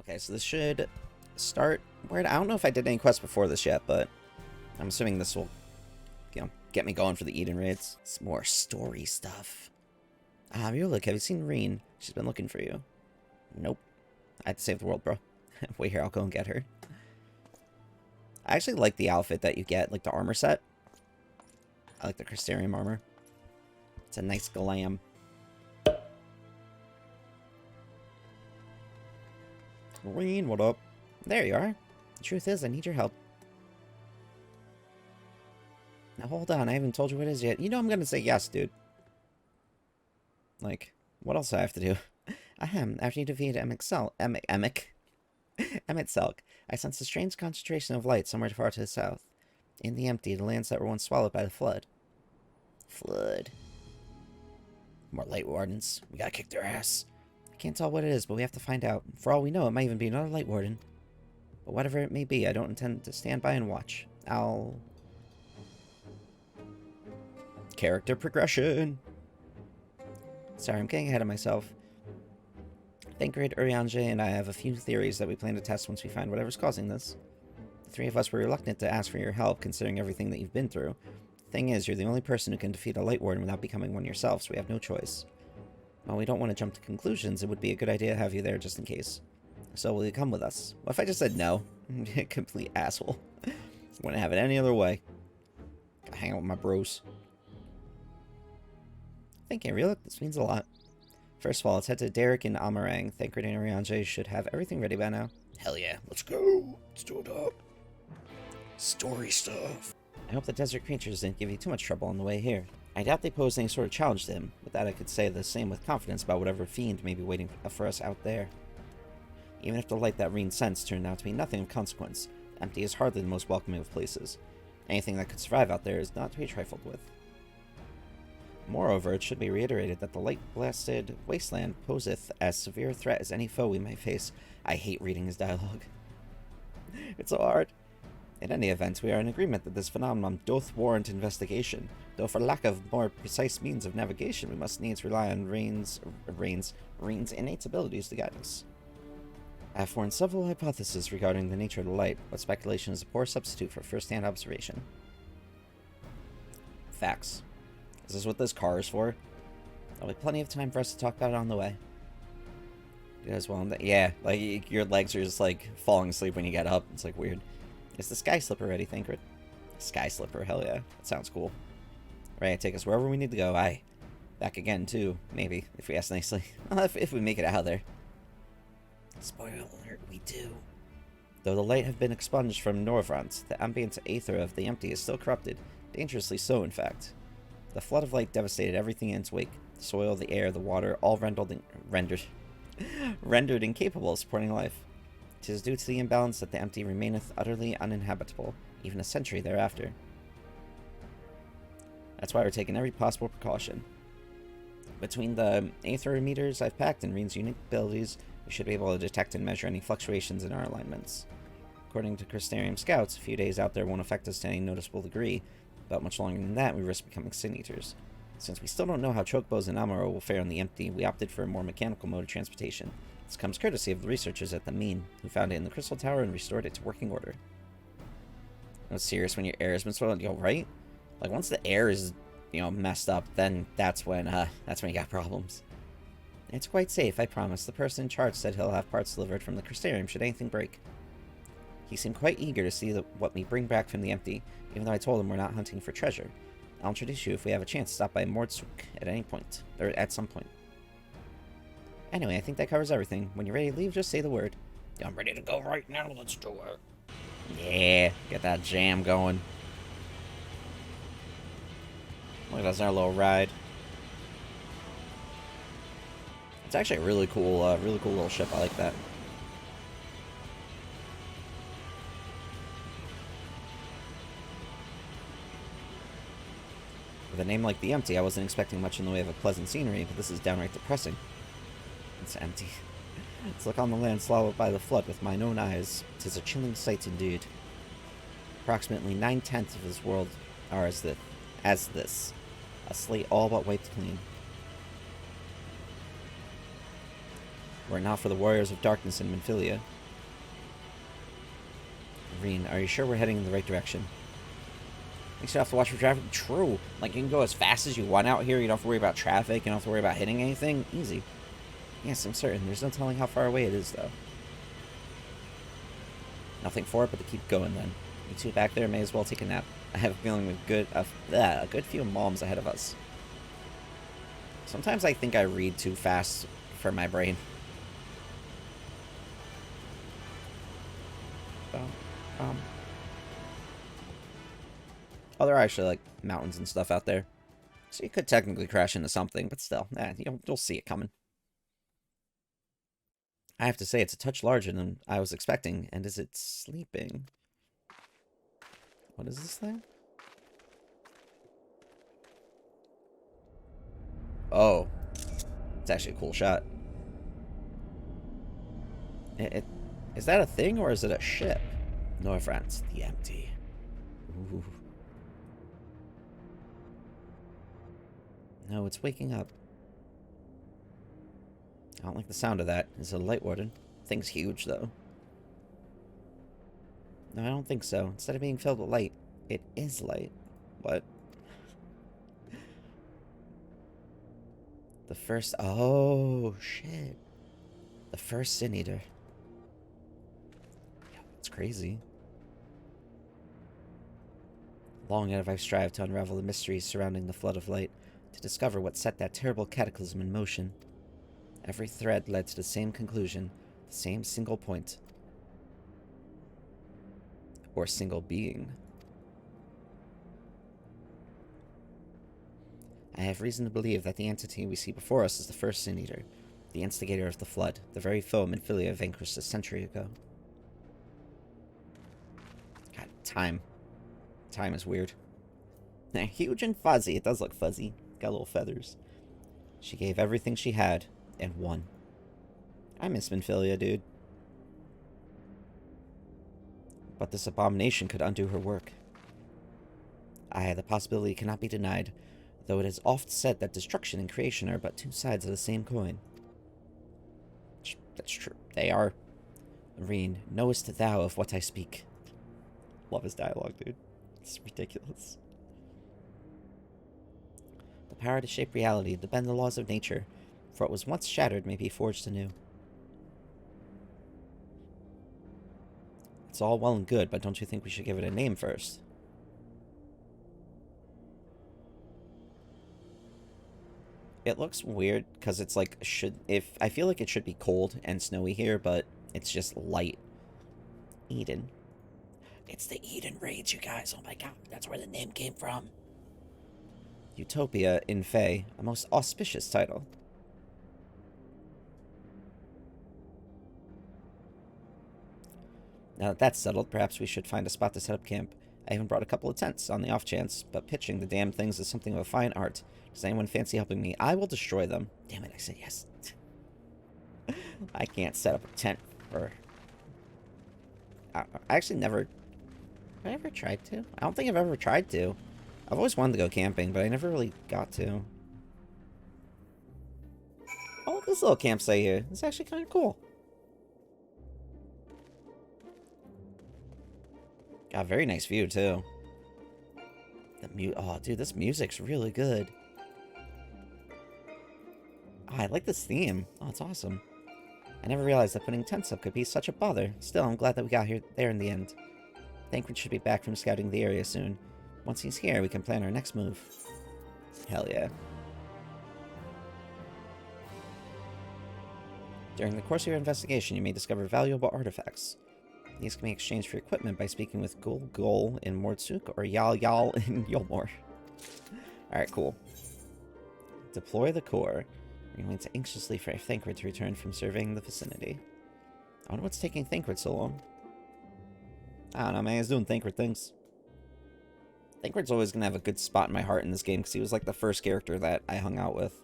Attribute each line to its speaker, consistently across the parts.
Speaker 1: Okay, so this should start where I don't know if I did any quests before this yet, but I'm assuming this will, get me going for the Eden raids. Some more story stuff. Look, have you seen Reen? She's been looking for you. Nope. I had to save the world, bro. Wait here, I'll go and get her. I actually like the outfit that you get, like the armor set. I like the Crystarium armor. It's a nice glam. Reen, what up? There you are. The truth is, I need your help. Now hold on, I haven't told you what it is yet. You know I'm gonna say yes, dude. Like, what else do I have to do? Ahem, after you defeat Emmett Selk, I sense a strange concentration of light somewhere far to the south. In the empty, the lands that were once swallowed by the flood. Flood. More light wardens. We gotta kick their ass. I can't tell what it is, but we have to find out. For all we know, it might even be another light warden. But whatever it may be, I don't intend to stand by and watch. I'll... Character progression. Sorry, I'm getting ahead of myself. Thancred, Urianger, and I have a few theories that we plan to test once we find whatever's causing this. The three of us were reluctant to ask for your help, considering everything that you've been through. The thing is, you're the only person who can defeat a Light Warden without becoming one yourself, so we have no choice. While we don't want to jump to conclusions, it would be a good idea to have you there just in case. So will you come with us? What if I just said no? Complete asshole. Wouldn't have it any other way. Gotta hang out with my bros. Thank you, look, this means a lot. First of all, let's head to Derek and Amarang. Thancred and Urianger should have everything ready by now. Hell yeah, let's go. Let's do it up. Story stuff. I hope the desert creatures didn't give you too much trouble on the way here. I doubt they posed any sort of challenge to him. With that, I could say the same with confidence about whatever fiend may be waiting for us out there. Even if the light that Reen sensed turned out to be nothing of consequence, empty is hardly the most welcoming of places. Anything that could survive out there is not to be trifled with. Moreover, it should be reiterated that the light-blasted wasteland poseth as severe a threat as any foe we might face. I hate reading his dialogue. It's so hard. In any event, we are in agreement that this phenomenon doth warrant investigation, though for lack of more precise means of navigation, we must needs rely on Reen's innate abilities to guide us. I have formed several hypotheses regarding the nature of the light, but speculation is a poor substitute for first-hand observation. Facts. Is this what this car is for? There'll be plenty of time for us to talk about it on the way. You guys want that? Yeah, like, your legs are just, like, falling asleep when you get up. It's, like, weird. Is the Sky Slipper ready, Thancred? Sky Slipper, hell yeah. That sounds cool. Right, take us wherever we need to go. Aye. Back again, too. Maybe, if we ask nicely. Well, if we make it out of there. Spoiler alert, we do. Though the light have been expunged from Norvrant, the ambient aether of the empty is still corrupted. Dangerously so, in fact. The flood of light devastated everything in its wake. The soil, the air, the water, all rendered incapable of supporting life. 'Tis due to the imbalance that the empty remaineth utterly uninhabitable, even a century thereafter. That's why we're taking every possible precaution. Between the aether meters I've packed and Reen's unique abilities, we should be able to detect and measure any fluctuations in our alignments. According to Crystarium scouts, a few days out there won't affect us to any noticeable degree, but much longer than that, we risk becoming sin eaters. Since we still don't know how chokebos and Amaro will fare on the empty, we opted for a more mechanical mode of transportation. This comes courtesy of the researchers at the Mean, who found it in the Crystal Tower and restored it to working order. No, serious, when your air has been spoiled, right? Like, once the air is, messed up, then that's when you got problems. It's quite safe, I promise. The person in charge said he'll have parts delivered from the Crystarium should anything break. He seemed quite eager to see what we bring back from the empty, even though I told him we're not hunting for treasure. I'll introduce you if we have a chance to stop by Mordsuk at any point, or at some point. Anyway, I think that covers everything. When you're ready to leave, just say the word. I'm ready to go right now, let's do it. Yeah, get that jam going. Look, that's our little ride. It's actually a really cool little ship. I like that. With a name like the Empty, I wasn't expecting much in the way of a pleasant scenery, but this is downright depressing. It's empty. Let's look on the land swallowed by the flood with mine own eyes. 'Tis a chilling sight indeed. Approximately 9/10 of this world are as this. A slate all but wiped clean. Were it not for the warriors of darkness in Minfilia. Reen, are you sure we're heading in the right direction? You still have to watch for traffic? True. Like, you can go as fast as you want out here. You don't have to worry about traffic. You don't have to worry about hitting anything. Easy. Yes, I'm certain. There's no telling how far away it is, though. Nothing for it but to keep going, then. You two back there may as well take a nap. I have a feeling a good few moms ahead of us. Sometimes I think I read too fast for my brain. Oh, there are actually, like, mountains and stuff out there. So you could technically crash into something, but still, you'll see it coming. I have to say, it's a touch larger than I was expecting. And is it sleeping? What is this thing? Oh. It's actually a cool shot. Is that a thing, or is it a ship? No, France, the empty. Ooh. No, it's waking up. I don't like the sound of that. It's a light warden. Thing's huge, though. No, I don't think so. Instead of being filled with light, it is light. What? The first... Oh, shit. The first Sin Eater. Yeah, that's crazy. Long have I strived to unravel the mysteries surrounding the flood of light, to discover what set that terrible cataclysm in motion. Every thread led to the same conclusion, the same single point. Or single being. I have reason to believe that the entity we see before us is the first Sin Eater, the instigator of the Flood, the very foe Minfilia vanquished a century ago. God, time. Time is weird. Huge and fuzzy. It does look fuzzy. Got little feathers. She gave everything she had, and won. I miss Minfilia, dude. But this abomination could undo her work. Aye, the possibility cannot be denied, though it is oft said that destruction and creation are but two sides of the same coin. That's true. They are. Reen, knowest thou of what I speak? Love his dialogue, dude. It's ridiculous. The power to shape reality, to bend the laws of nature, for what was once shattered may be forged anew. It's all well and good, but don't you think we should give it a name first? It looks weird, because it's like, I feel like it should be cold and snowy here, but it's just light. Eden. It's the Eden raids, you guys. Oh my god, that's where the name came from. Utopia in Fae, a most auspicious title. Now that that's settled, perhaps we should find a spot to set up camp. I even brought a couple of tents on the off chance, but pitching the damn things is something of a fine art. Does anyone fancy helping me? I will destroy them. Damn it, I said yes. I can't set up a tent for... I actually never... Have I ever tried to? I don't think I've ever tried to. I've always wanted to go camping, but I never really got to. Oh, look at this little campsite here. It's actually kind of cool. Got a very nice view, too. Oh, dude, this music's really good. Oh, I like this theme. Oh, it's awesome. I never realized that putting tents up could be such a bother. Still, I'm glad that we got there in the end. Thancred should be back from scouting the area soon. Once he's here, we can plan our next move. Hell yeah. During the course of your investigation, you may discover valuable artifacts. These can be exchanged for equipment by speaking with Gul in Mordsuk or Yal in Yolmor. Alright, cool. Deploy the core. We're going to anxiously for Thancred to return from surveying the vicinity. I wonder what's taking Thancred so long. I don't know, man. He's doing Thancred things. Thancred's always going to have a good spot in my heart in this game, because he was like the first character that I hung out with.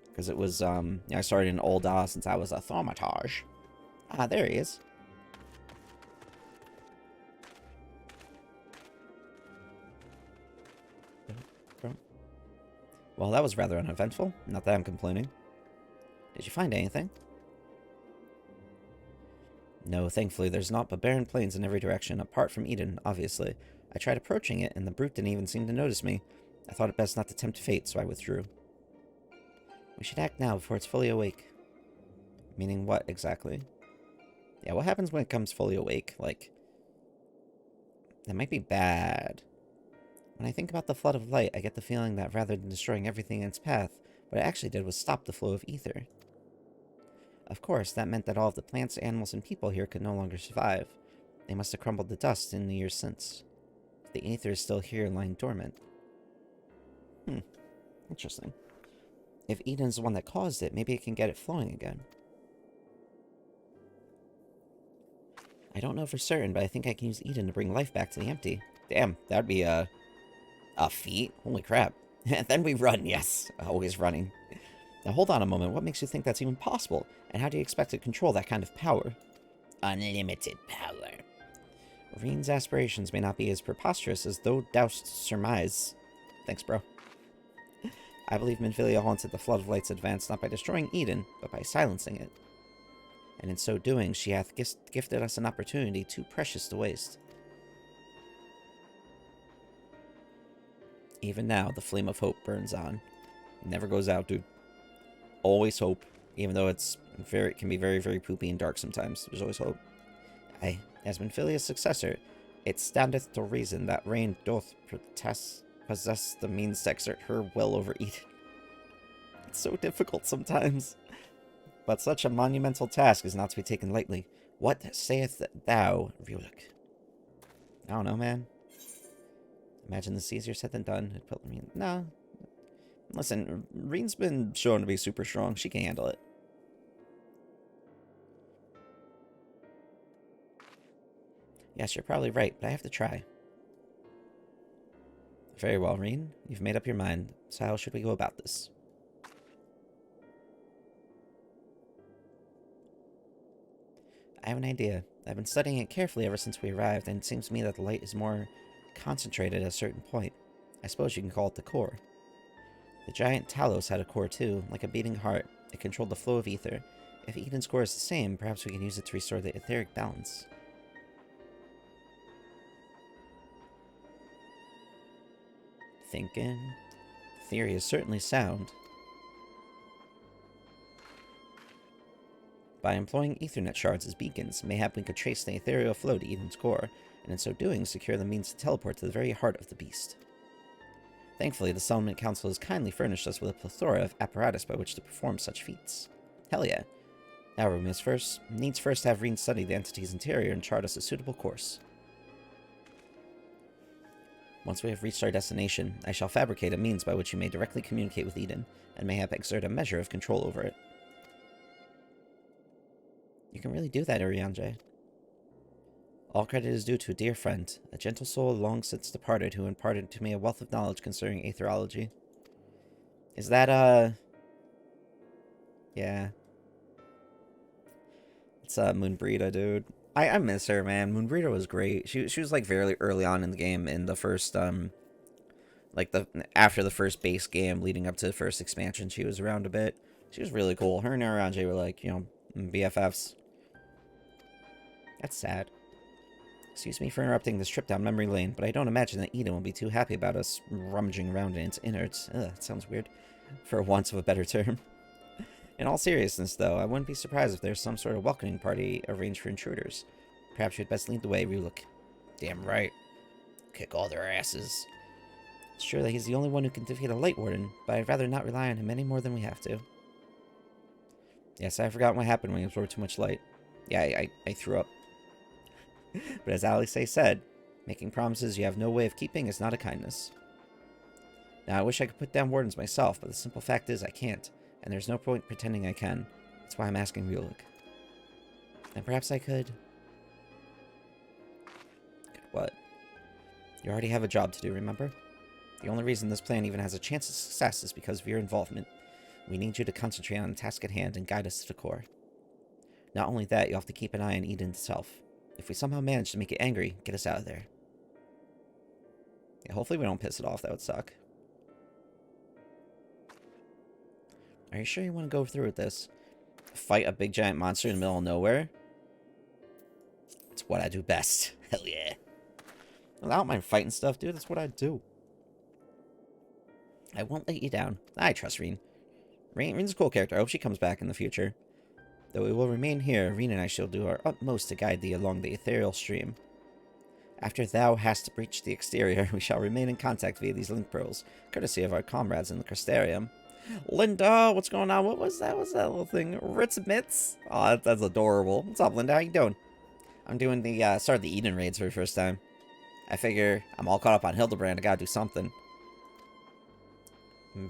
Speaker 1: Because it was, I started in Ul'dah since I was a Thaumatage. Ah, there he is. Well, that was rather uneventful. Not that I'm complaining. Did you find anything? No, thankfully there's naught but barren plains in every direction, apart from Eden, obviously. I tried approaching it, and the brute didn't even seem to notice me. I thought it best not to tempt fate, so I withdrew. We should act now before it's fully awake. Meaning what, exactly? Yeah, what happens when it comes fully awake? Like, that might be bad. When I think about the flood of light, I get the feeling that rather than destroying everything in its path, what it actually did was stop the flow of ether. Of course, that meant that all of the plants, animals, and people here could no longer survive. They must have crumbled to dust in the years since. The ether is still here, lying dormant. Interesting. If Eden's the one that caused it, maybe it can get it flowing again. I don't know for certain, but I think I can use Eden to bring life back to the empty. Damn, that'd be a feat. Holy crap. Then we run, yes. Always running. Now hold on a moment, what makes you think that's even possible? And how do you expect to control that kind of power? Unlimited power. Reen's aspirations may not be as preposterous as thou dost surmise. Thanks, bro. I believe Minfilia haunted the Flood of Light's advance not by destroying Eden, but by silencing it. And in so doing, she hath gifted us an opportunity too precious to waste. Even now, the flame of hope burns on. It never goes out, dude. Always hope, even though it can be very, very poopy and dark sometimes. There's always hope. Aye, as Minfilia's successor, it standeth to reason that Reen doth possess the means to exert her will over Eden. It's so difficult sometimes. But such a monumental task is not to be taken lightly. What sayest thou, Ruluk? I don't know, man. Imagine this easier said than done. No. Listen, Reen's been shown to be super strong. She can handle it. Yes, you're probably right, but I have to try. Very well, Reen. You've made up your mind. So how should we go about this? I have an idea. I've been studying it carefully ever since we arrived, and it seems to me that the light is more concentrated at a certain point. I suppose you can call it the core. The giant Talos had a core too, like a beating heart. It controlled the flow of ether. If Eden's core is the same, perhaps we can use it to restore the etheric balance. Thinking. The theory is certainly sound. By employing Ethernet shards as beacons, mayhap we could trace the ethereal flow to Eden's core, and in so doing, secure the means to teleport to the very heart of the beast. Thankfully, the Settlement Council has kindly furnished us with a plethora of apparatus by which to perform such feats. Hell yeah. However, we needs first to have Reen study the entity's interior and chart us a suitable course. Once we have reached our destination, I shall fabricate a means by which you may directly communicate with Eden, and mayhap exert a measure of control over it. You can really do that, Urianger. All credit is due to a dear friend, a gentle soul long since departed who imparted to me a wealth of knowledge concerning aetherology. Is that, yeah. It's, Moonbrita, dude. I miss her, man. Moonbrita was great. She was, like, very early on in the game in the first, after the first base game leading up to the first expansion, she was around a bit. She was really cool. Her and Urianger were, like, you know, BFFs. That's sad. Excuse me for interrupting this trip down memory lane, but I don't imagine that Eden will be too happy about us rummaging around in its innards. Ugh, that sounds weird. For want of a better term. In all seriousness, though, I wouldn't be surprised if there's some sort of welcoming party arranged for intruders. Perhaps you'd best lead the way, Ruluk. Damn right. Kick all their asses. It's true that he's the only one who can defeat a Light Warden, but I'd rather not rely on him any more than we have to. Yes, I forgot what happened when he absorbed too much light. Yeah, I threw up. But as Alice said, making promises you have no way of keeping is not a kindness. Now, I wish I could put down wardens myself, but the simple fact is I can't, and there's no point pretending I can. That's why I'm asking Ruluk. And perhaps I could... What? You already have a job to do, remember? The only reason this plan even has a chance of success is because of your involvement. We need you to concentrate on the task at hand and guide us to the core. Not only that, you'll have to keep an eye on Eden itself. If we somehow manage to make it angry, get us out of there. Yeah, hopefully we don't piss it off. That would suck. Are you sure you want to go through with this? Fight a big giant monster in the middle of nowhere? It's what I do best. Hell yeah. I don't mind fighting stuff, dude. That's what I do. I won't let you down. I trust Reen. Reen's a cool character. I hope she comes back in the future. Though we will remain here, Reen and I shall do our utmost to guide thee along the ethereal stream. After thou hast breached the exterior, we shall remain in contact via these link pearls, courtesy of our comrades in the Crystarium. Linda, what's going on? What was that? What's that little thing? Ritz Mitz? Oh, that's adorable. What's up, Linda? How you doing? I'm doing the, started the Eden raids for the first time. I figure I'm all caught up on Hildebrand. I gotta do something.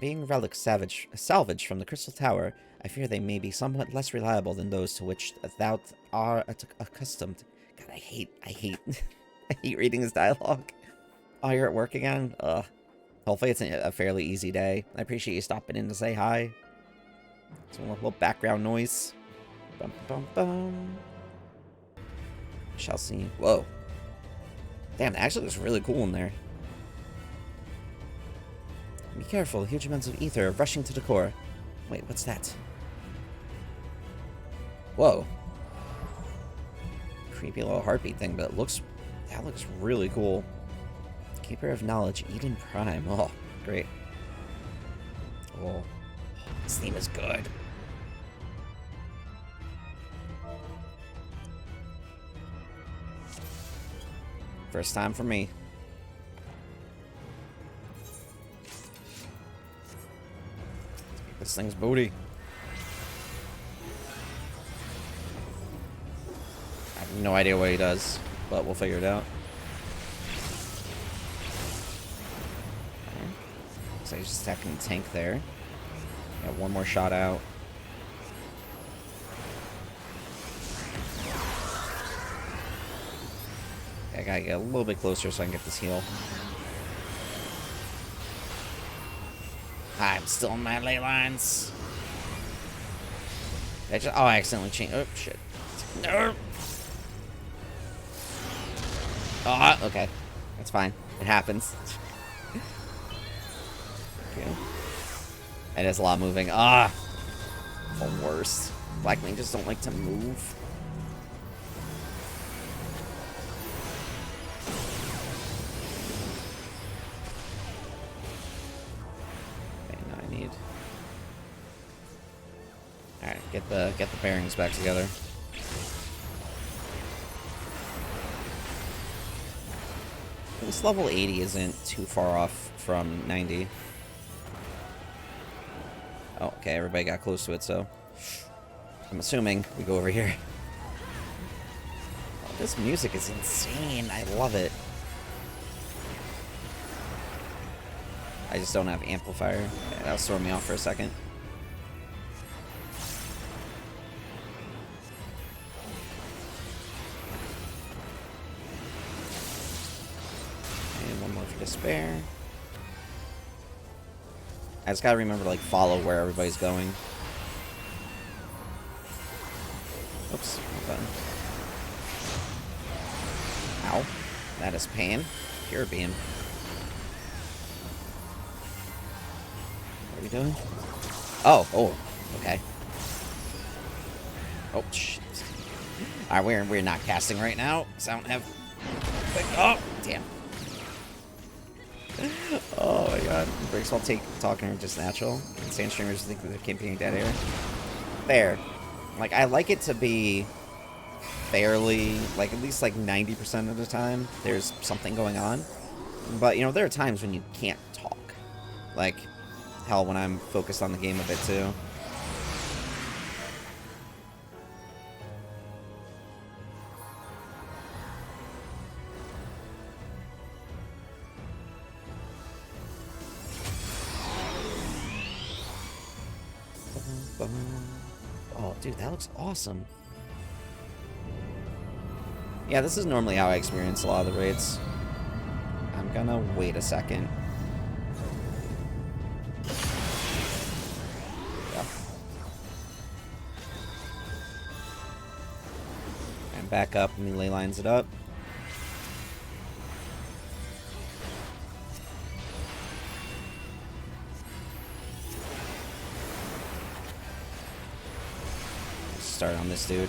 Speaker 1: Being relics salvaged from the Crystal Tower, I fear they may be somewhat less reliable than those to which thou art accustomed. God, I hate I hate reading his dialogue. Oh, you're at work again? Ugh. Hopefully it's a fairly easy day. I appreciate you stopping in to say hi. Some little background noise. Bum, bum, bum. Shall see. Whoa. Damn, it actually looks really cool in there. Be careful, huge amounts of ether are rushing to the core. Wait, what's that? Whoa. Creepy little heartbeat thing, but that looks really cool. Keeper of Knowledge, Eden Prime. Oh, great. Oh, this theme is good. First time for me. This thing's booty. I have no idea what he does, but we'll figure it out. Okay. So he's just attacking the tank there. Got one more shot out. I gotta get a little bit closer so I can get this heal. I'm still in my ley lines. I accidentally changed. Oh, shit. No. Oh, okay. That's fine. It happens. Okay. It is a lot moving. Ah! The worst. Black mages don't like to move. Alright, get the bearings back together. This level 80 isn't too far off from 90. Oh, okay, everybody got close to it, so I'm assuming we go over here. Oh, this music is insane. I love it. I just don't have amplifier. Yeah, that'll throw me off for a second. And one more for despair. I just gotta remember to, like, follow where everybody's going. Oops, wrong button. Ow. That is pain. Pure beam. What are we doing? Oh, okay. Oh, shit. Alright, we're not casting right now, because I don't have... Oh, damn. Oh my god. Breaks while talking are just natural. Sand streamers think that they're camping dead air. Fair. Like, I like it to be fairly, like, at least like 90% of the time, there's something going on. But, you know, there are times when you can't talk. Like, hell, when I'm focused on the game a bit too. Oh, dude, that looks awesome. Yeah, this is normally how I experience a lot of the raids. I'm gonna wait a second. Yeah. And back up and ley lines it up. Start on this dude.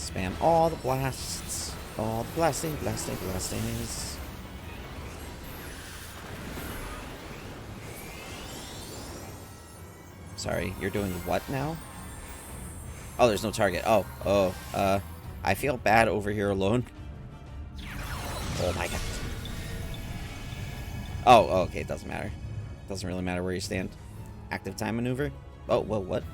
Speaker 1: Spam all the blasts. All the blastings. Sorry, you're doing what now? Oh, there's no target. I feel bad over here alone. Oh my god. Oh, okay, it doesn't matter. Doesn't really matter where you stand. Active time maneuver? Oh, well, what?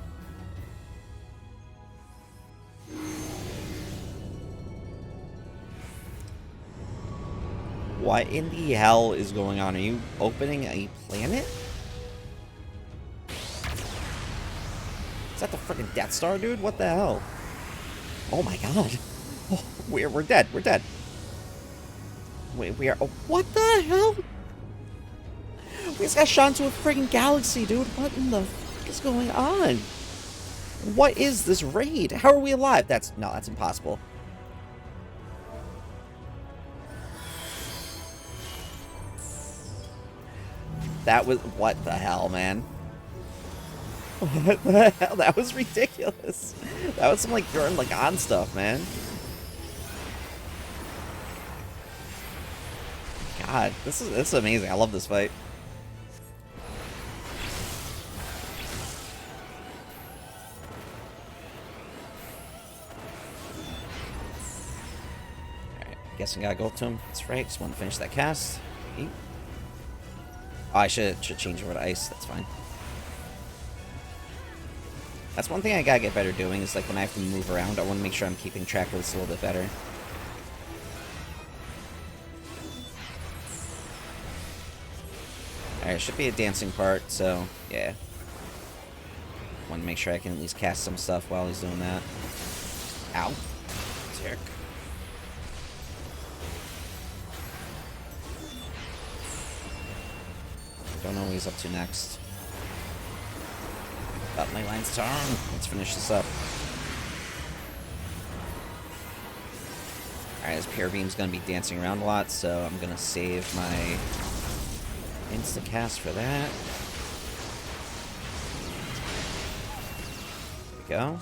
Speaker 1: What in the hell is going on? Are you opening a planet? Is that the freaking Death Star, dude? What the hell? Oh my god. Oh, we're dead. We're dead. We are... Oh, what the hell? We just got shot into a freaking galaxy, dude. What in the fuck is going on? What is this raid? How are we alive? No, that's impossible. That was... What the hell, man? What the hell? That was ridiculous. That was some, like, Gurren Lagann stuff, man. God, this is amazing. I love this fight. Alright, guessing I gotta go up to him. That's right, just want to finish that cast. Oh, I should change over to ice. That's fine. That's one thing I gotta get better doing, is like when I have to move around, I want to make sure I'm keeping track of this a little bit better. Alright, should be a dancing part, so, yeah. Want to make sure I can at least cast some stuff while he's doing that. Ow. Jerk. Don't know what he's up to next. Up my line's turn. Let's finish this up. Alright, this Pure Beam's gonna be dancing around a lot, so I'm gonna save my insta-cast for that. There we go.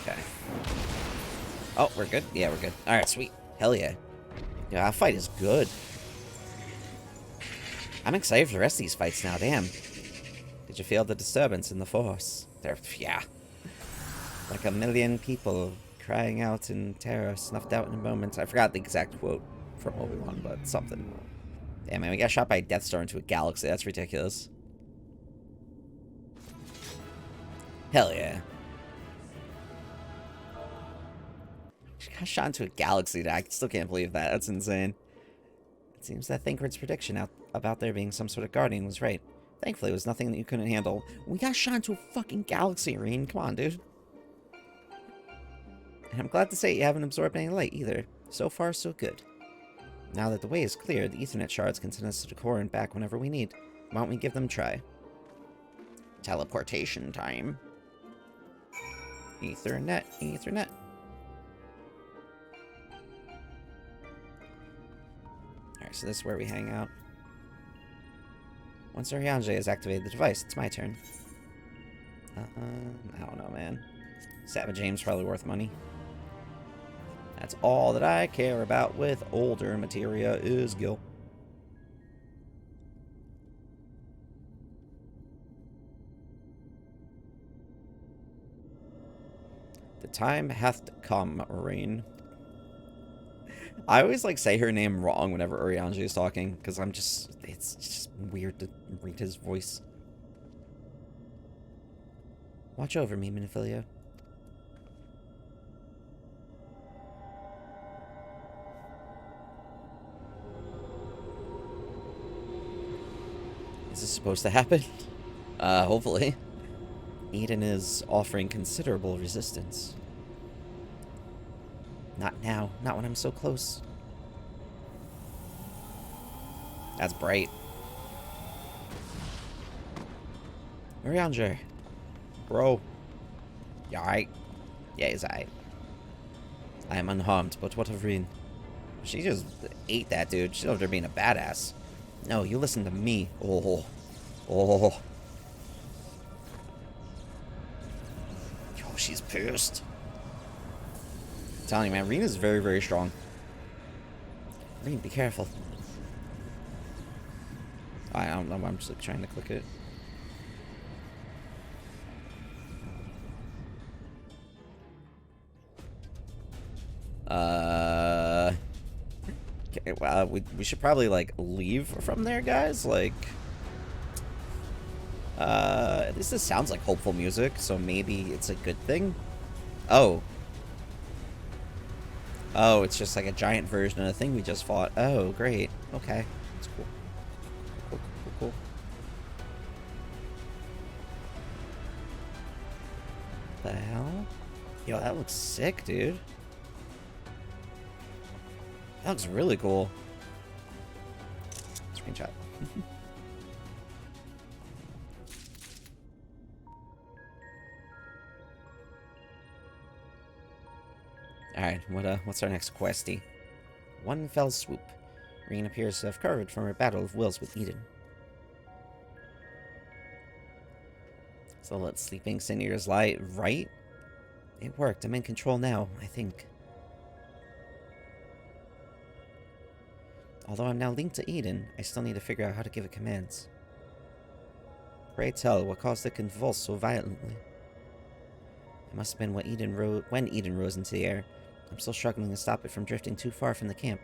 Speaker 1: Okay. Oh, we're good? Yeah, we're good. Alright, sweet. Hell yeah. Yeah, that fight is good. I'm excited for the rest of these fights now, damn. Did you feel the disturbance in the force? Yeah. Like a million people crying out in terror, snuffed out in a moment. I forgot the exact quote from Obi-Wan, but something. Damn, man, we got shot by a Death Star into a galaxy. That's ridiculous. Hell yeah. She got shot into a galaxy. I still can't believe that. That's insane. It seems that Thancred's prediction about there being some sort of guardian was right. Thankfully, it was nothing that you couldn't handle. We got shot into a fucking galaxy, Irene. Come on, dude. And I'm glad to say you haven't absorbed any light, either. So far, so good. Now that the way is clear, the Ethernet shards can send us to the core and back whenever we need. Why don't we give them a try? Teleportation time. Ethernet, Ethernet. Alright, so this is where we hang out. Once Oriange has activated the device, it's my turn. I don't know, man. Savage Aim's probably worth money. That's all that I care about with older materia is Gil. The time hath come, Rain. I always like say her name wrong whenever Oriange is talking, because it's just weird to read his voice. Watch over me, Minifilio. Is this supposed to happen? Hopefully. Eden is offering considerable resistance. Not now. Not when I'm so close. That's bright. Oriange. Bro. You alright? Yeah, he's alright. I am unharmed, but what of Reen? She just ate that dude. She's over there being a badass. No, you listen to me. Oh. Oh. she's pissed. I'm telling you, man, Reen is very, very strong. Reen, be careful. I don't know, I'm just like, trying to click it. Okay, well, we should probably, like, leave from there, guys. Like, at least this sounds like hopeful music, so maybe it's a good thing. Oh. Oh, it's just like a giant version of the thing we just fought. Oh, great. Okay. That's cool. Cool, cool, cool. The hell? Yo, that looks sick, dude. That looks really cool. Screenshot. Alright, what's our next questy? One fell swoop. Reen appears to have recovered from her battle of wills with Eden. So let sleeping Cinears lie right? It worked. I'm in control now, I think. Although I'm now linked to Eden, I still need to figure out how to give it commands. Pray tell, what caused it to convulse so violently? It must have been when Eden rose into the air. I'm still struggling to stop it from drifting too far from the camp.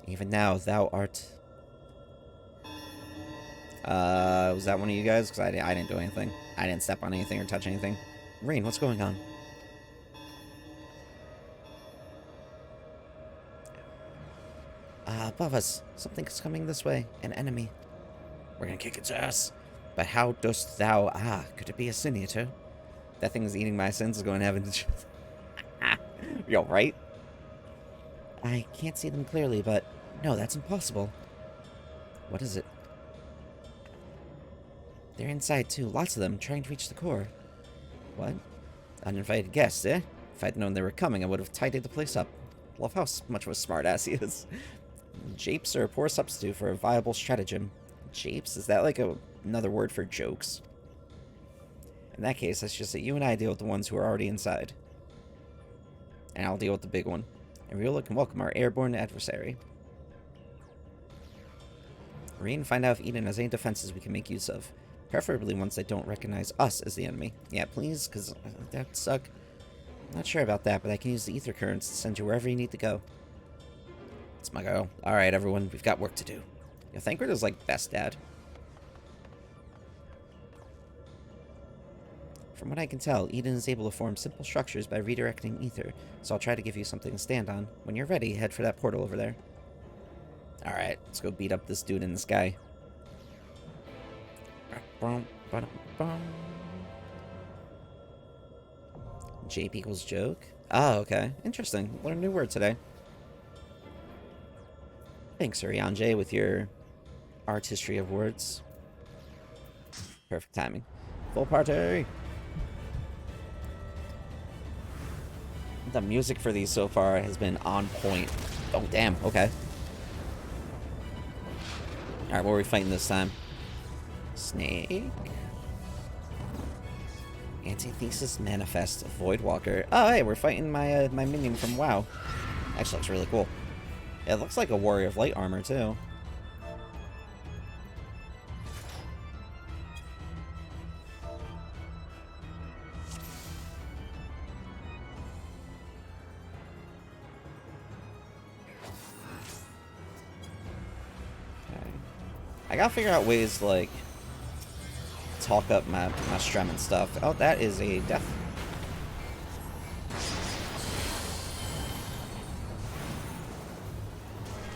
Speaker 1: Even now, thou art... was that one of you guys? Because I didn't do anything. I didn't step on anything or touch anything. Reen, what's going on? Above us. Something's coming this way. An enemy. We're gonna kick its ass. But how dost thou... could it be a Cinear too? That thing is eating my sins is going to heaven. Yo, right? I can't see them clearly, but... No, that's impossible. What is it? They're inside too. Lots of them, trying to reach the core. What? Uninvited guests, eh? If I'd known they were coming, I would have tidied the place up. Love how much of a smartass he is. Japes are a poor substitute for a viable stratagem. Japes? Is that like another word for jokes? In that case, let's just say you and I deal with the ones who are already inside. And I'll deal with the big one. And Riola can welcome our airborne adversary. Reen, find out if Eden has any defenses we can make use of. Preferably ones that don't recognize us as the enemy. Yeah, please, because that would suck. I'm not sure about that, but I can use the ether currents to send you wherever you need to go. It's my girl. Alright, everyone, we've got work to do. Yeah, Thancred is like best dad. From what I can tell, Eden is able to form simple structures by redirecting ether, so I'll try to give you something to stand on. When you're ready, head for that portal over there. Alright, let's go beat up this dude in the sky. Jape equals joke? Oh, okay. Interesting. Learned a new word today. Thanks, Ariane, with your art history of words. Perfect timing. Full party! The music for these so far has been on point. Oh, damn. Okay. Alright, what are we fighting this time? Snake? Antithesis Manifest, Voidwalker. Oh, hey, we're fighting my my minion from WoW. Actually looks really cool. It looks like a warrior of light armor, too. Okay. I gotta figure out ways to, like, talk up my strem and stuff. Oh, that is a death.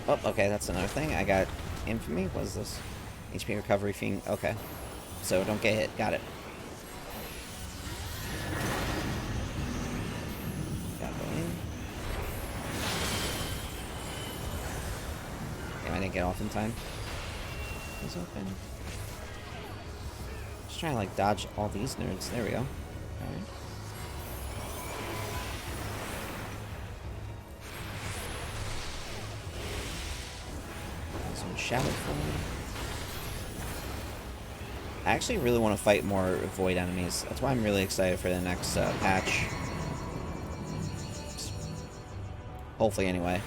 Speaker 1: Oh, okay, that's another thing. I got infamy. What is this? HP recovery thing. Okay. So don't get hit. Got it. Got go in. Damn, I didn't get off in time. It's open. Just trying to like dodge all these nerds. There we go. Alright. Some shadow form. I actually really want to fight more Void enemies. That's why I'm really excited for the next patch. Hopefully, anyway.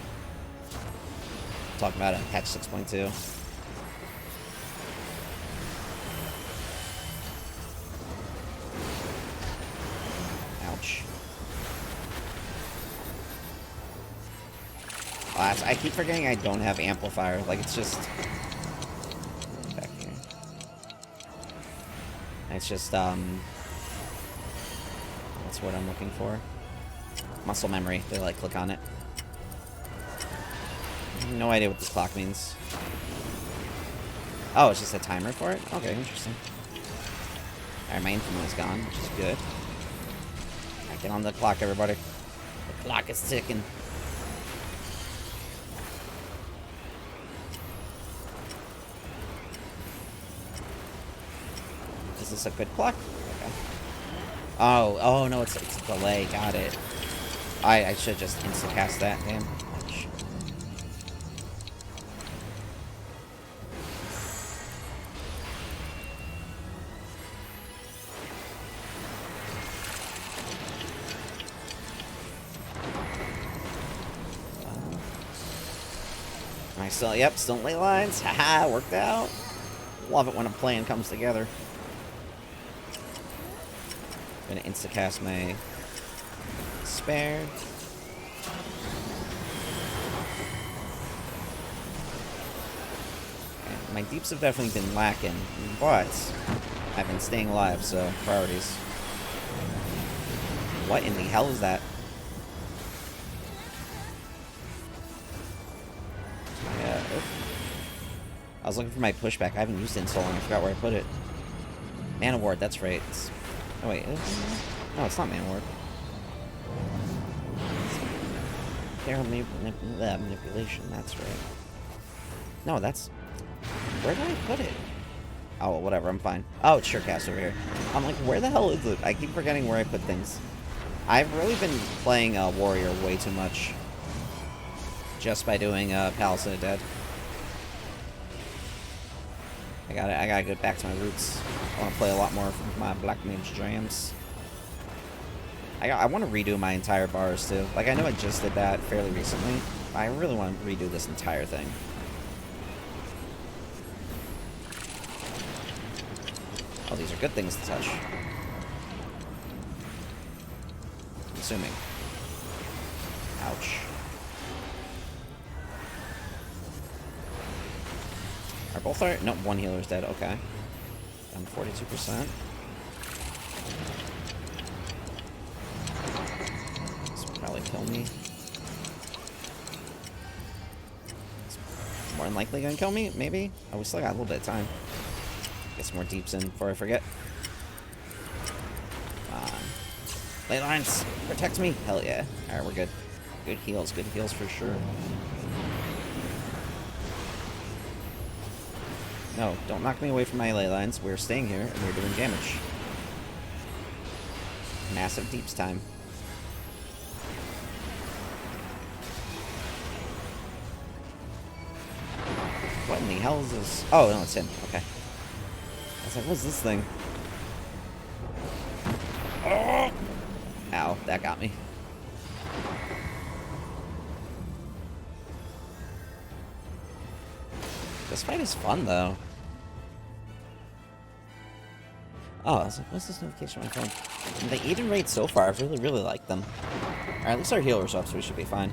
Speaker 1: Talk about it in patch 6.2. Ouch. Oh, I keep forgetting I don't have amplifier. Like, it's just... Back here. It's just, that's what I'm looking for. Muscle memory. They like, click on it. No idea what this clock means. Oh, it's just a timer for it? Okay, interesting. Alright, my infamy is gone, which is good. Alright, get on the clock, everybody. The clock is ticking. Is this a good clock? Okay. Oh no, it's a delay. Got it. I should just insta-cast that, damn. Still ley lines. Haha, worked out. Love it when a plan comes together. I'm gonna insta-cast my spare. Okay, my deeps have definitely been lacking, but I've been staying alive, so priorities. What in the hell is that? I was looking for my pushback. I haven't used it in so long. I forgot where I put it. Mana Ward, that's right. Oh, wait. No, it's not Mana Ward. Manipulation, that's right. No, that's... Where did I put it? Oh, whatever, I'm fine. Oh, it's Surecast over here. I'm like, where the hell is it? I keep forgetting where I put things. I've really been playing Warrior way too much. Just by doing Palace of the Dead. I gotta get back to my roots. I want to play a lot more of my Black Mage jams. I want to redo my entire bars too. Like, I know I just did that fairly recently. I really want to redo this entire thing. Oh, these are good things to touch. I'm assuming. Ouch. Are both our... No, one healer's dead. Okay. I'm 42%. This will probably kill me. It's more than likely gonna kill me, maybe? Oh, we still got a little bit of time. Get some more deeps in before I forget. Ley lines! Protect me! Hell yeah. Alright, we're good. Good heals for sure. No, don't knock me away from my ley lines. We're staying here, and we're doing damage. Massive deeps time. What in the hell is this? Oh, no, it's him. Okay. I was like, what's this thing? Oh! Ow, that got me. This fight is fun, though. Oh, I was like, what's this notification on my phone? The Eden raids so far, I've really liked them. Alright, at least our healer's up, so we should be fine.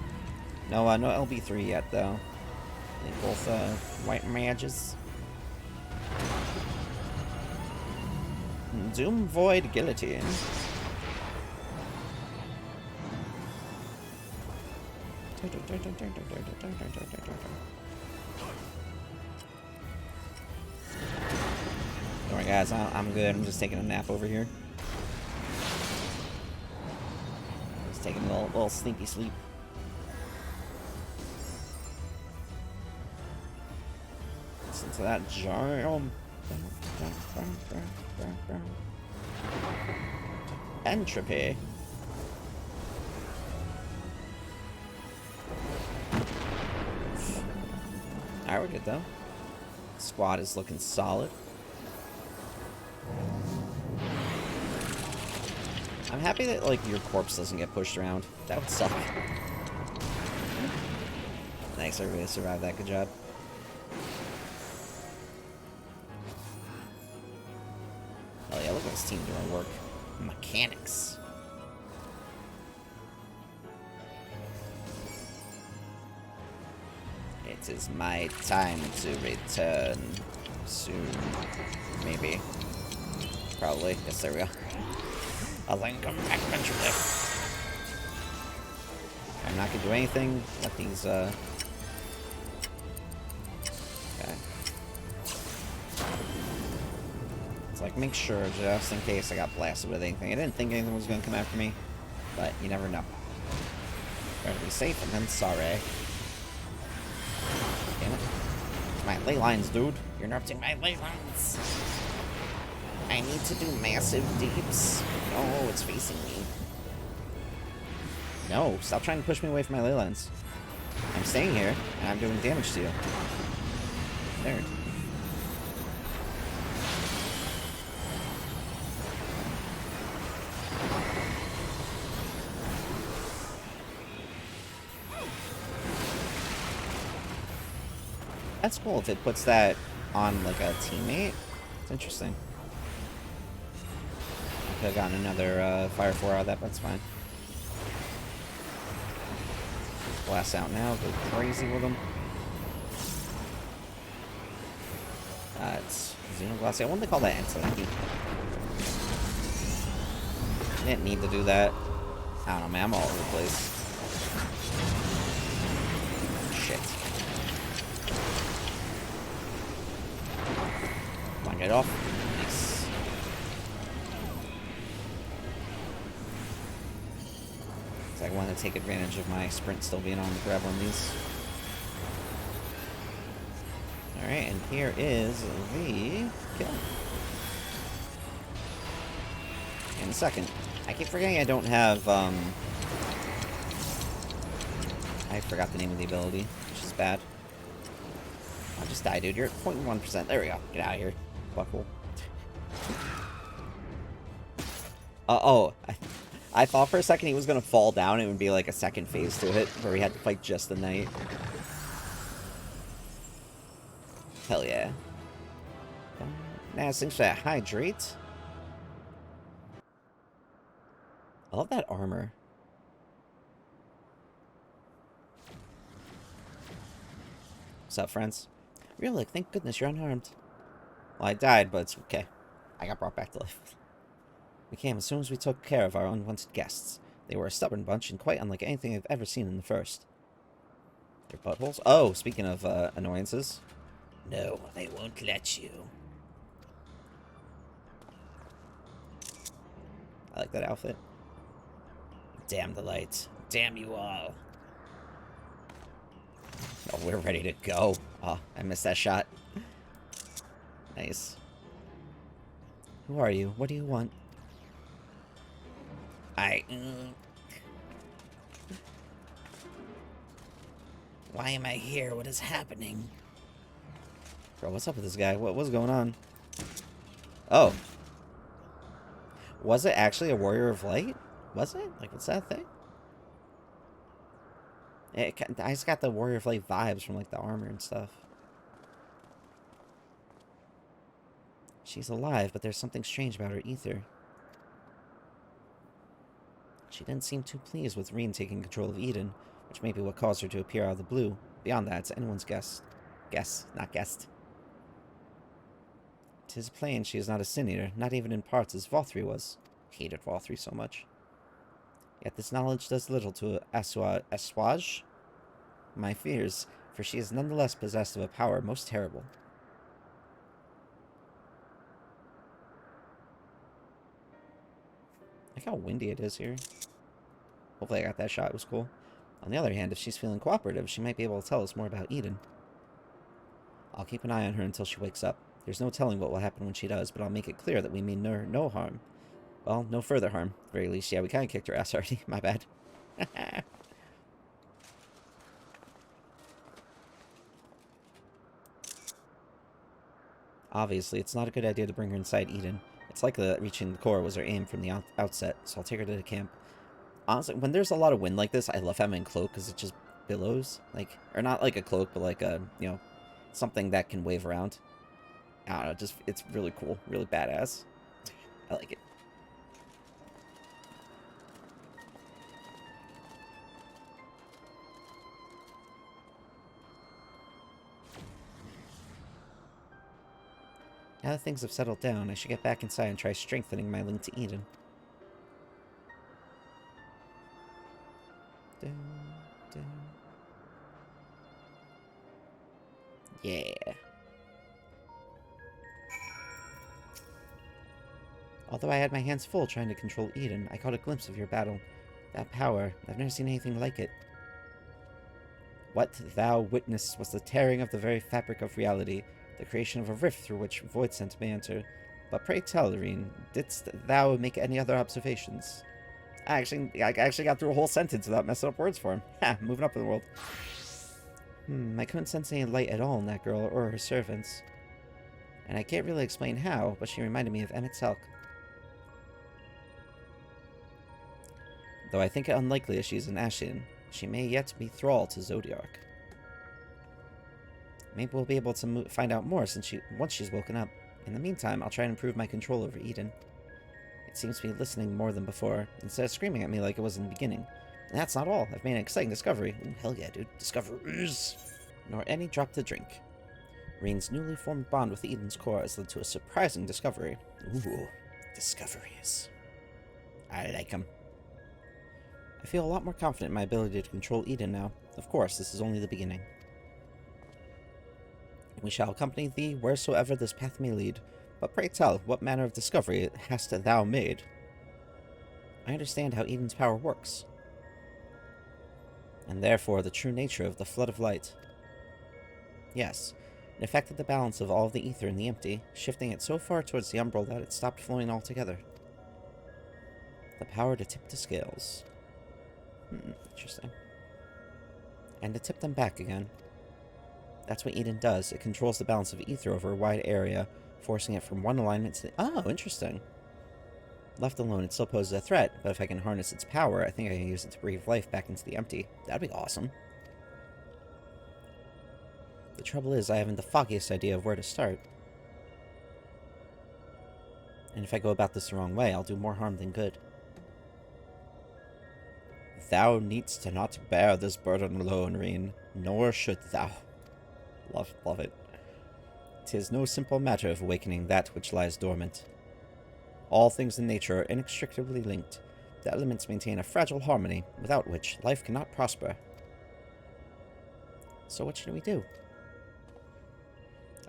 Speaker 1: No, no LB3 yet, though. They both, white mages. Doom Void Guillotine. Alright guys, I'm good. I'm just taking a nap over here. Just taking a little sneaky sleep. Listen to that jam. Entropy. Alright, we're good though. Squad is looking solid. I'm happy that, like, your corpse doesn't get pushed around. That would suck. Nice, everybody survived that. Good job. Oh yeah, look at this team doing work. Mechanics. It is my time to return soon. Maybe. Probably. Yes, there we go. I'll then come back eventually. I'm not gonna do anything. Let these, Okay. It's like, make sure, just in case I got blasted with anything. I didn't think anything was gonna come after me, but you never know. Better be safe and then sorry. Damn it. It's my ley lines, dude. You're interrupting my ley lines. I need to do massive deeps. No, it's facing me. No, stop trying to push me away from my ley lines. I'm staying here, and I'm doing damage to you. Nerd. That's cool if it puts that on, like, a teammate. It's interesting. I could have gotten another Fire 4 out of that, but that's fine. Blast out now, go crazy with them. It's Xenoblast. I wonder if they call that anti-heat. Didn't need to do that. I don't know, man. I'm all over the place. Shit. Come on, get off. Nice. So I want to take advantage of my sprint still being on to grab one of these. Alright, and here is the kill. In a second. I keep forgetting I don't have, I forgot the name of the ability, which is bad. I'll just die, dude. You're at 0.1%. There we go. Get out of here. Buckle. Oh. I thought for a second he was going to fall down. It would be like a second phase to it, where we had to fight just the knight. Hell yeah. Now, thanks for that hydrate. I love that armor. What's up, friends? Really? Thank goodness you're unharmed. Well, I died, but it's okay. I got brought back to life. We came as soon as we took care of our unwanted guests. They were a stubborn bunch and quite unlike anything I've ever seen in the first. Their buttholes? Oh, speaking of annoyances. No, they won't let you. I like that outfit. Damn the lights. Damn you all. Oh, we're ready to go. Oh, I missed that shot. Nice. Who are you? What do you want? Why am I here? What is happening? Bro, what's up with this guy? What was going on? Oh. Was it actually a Warrior of Light? Was it? Like, what's that thing? I just got the Warrior of Light vibes from, like, the armor and stuff. She's alive, but there's something strange about her ether. She didn't seem too pleased with Reen taking control of Eden, which may be what caused her to appear out of the blue. Beyond that, it's anyone's guess. Guess, not guessed. 'Tis plain she is not a sin-eater, not even in parts as Vothri was. Hated Vothri so much. Yet this knowledge does little to assuage my fears, for she is nonetheless possessed of a power most terrible. Look how windy it is here. Hopefully I got that shot, it was cool. On the other hand, if she's feeling cooperative, she might be able to tell us more about Eden. I'll keep an eye on her until she wakes up. There's no telling what will happen when she does, but I'll make it clear that we mean no harm. Well, no further harm, at the very least. Yeah, we kind of kicked her ass already. My bad. Obviously, it's not a good idea to bring her inside Eden. It's likely that reaching the core was her aim from the outset, so I'll take her to the camp. Honestly, when there's a lot of wind like this, I love having a cloak because it just billows. Like, or not like a cloak, but like a, you know, something that can wave around. I don't know, just, it's really cool, really badass. I like it. Now that things have settled down, I should get back inside and try strengthening my link to Eden. Dun, dun. Yeah. Although I had my hands full trying to control Eden, I caught a glimpse of your battle. That power, I've never seen anything like it. What thou witnessed was the tearing of the very fabric of reality, the creation of a rift through which void scent may enter. But pray tell, Irene, didst thou make any other observations? I actually got through a whole sentence without messing up words for him. Ha, moving up in the world. I couldn't sense any light at all in that girl or her servants. And I can't really explain how, but she reminded me of Emmett's Elk. Though I think it unlikely that she is an Ashian, she may yet be thrall to Zodiark. Maybe we'll be able to find out more once she's woken up. In the meantime, I'll try and improve my control over Eden. It seems to be listening more than before, instead of screaming at me like it was in the beginning. And that's not all. I've made an exciting discovery. Ooh, hell yeah, dude. Discoveries! Nor any drop to drink. Irene's newly formed bond with Eden's core has led to a surprising discovery. Ooh, discoveries. I like them. I feel a lot more confident in my ability to control Eden now. Of course, this is only the beginning. We shall accompany thee wheresoever this path may lead. But pray tell, what manner of discovery hast thou made? I understand how Eden's power works, and therefore the true nature of the flood of light. Yes, it affected the balance of all of the ether in the empty, shifting it so far towards the umbral that it stopped flowing altogether. The power to tip the scales. Interesting. And to tip them back again. That's what Eden does. It controls the balance of ether over a wide area, forcing it from one alignment to the... Oh, interesting. Left alone, it still poses a threat, but if I can harness its power, I think I can use it to breathe life back into the empty. That'd be awesome. The trouble is, I haven't the foggiest idea of where to start. And if I go about this the wrong way, I'll do more harm than good. Thou needst to not bear this burden alone, Reen, nor should thou. Love it. 'Tis no simple matter of awakening that which lies dormant. All things in nature are inextricably linked. The elements maintain a fragile harmony, without which life cannot prosper. So what should we do?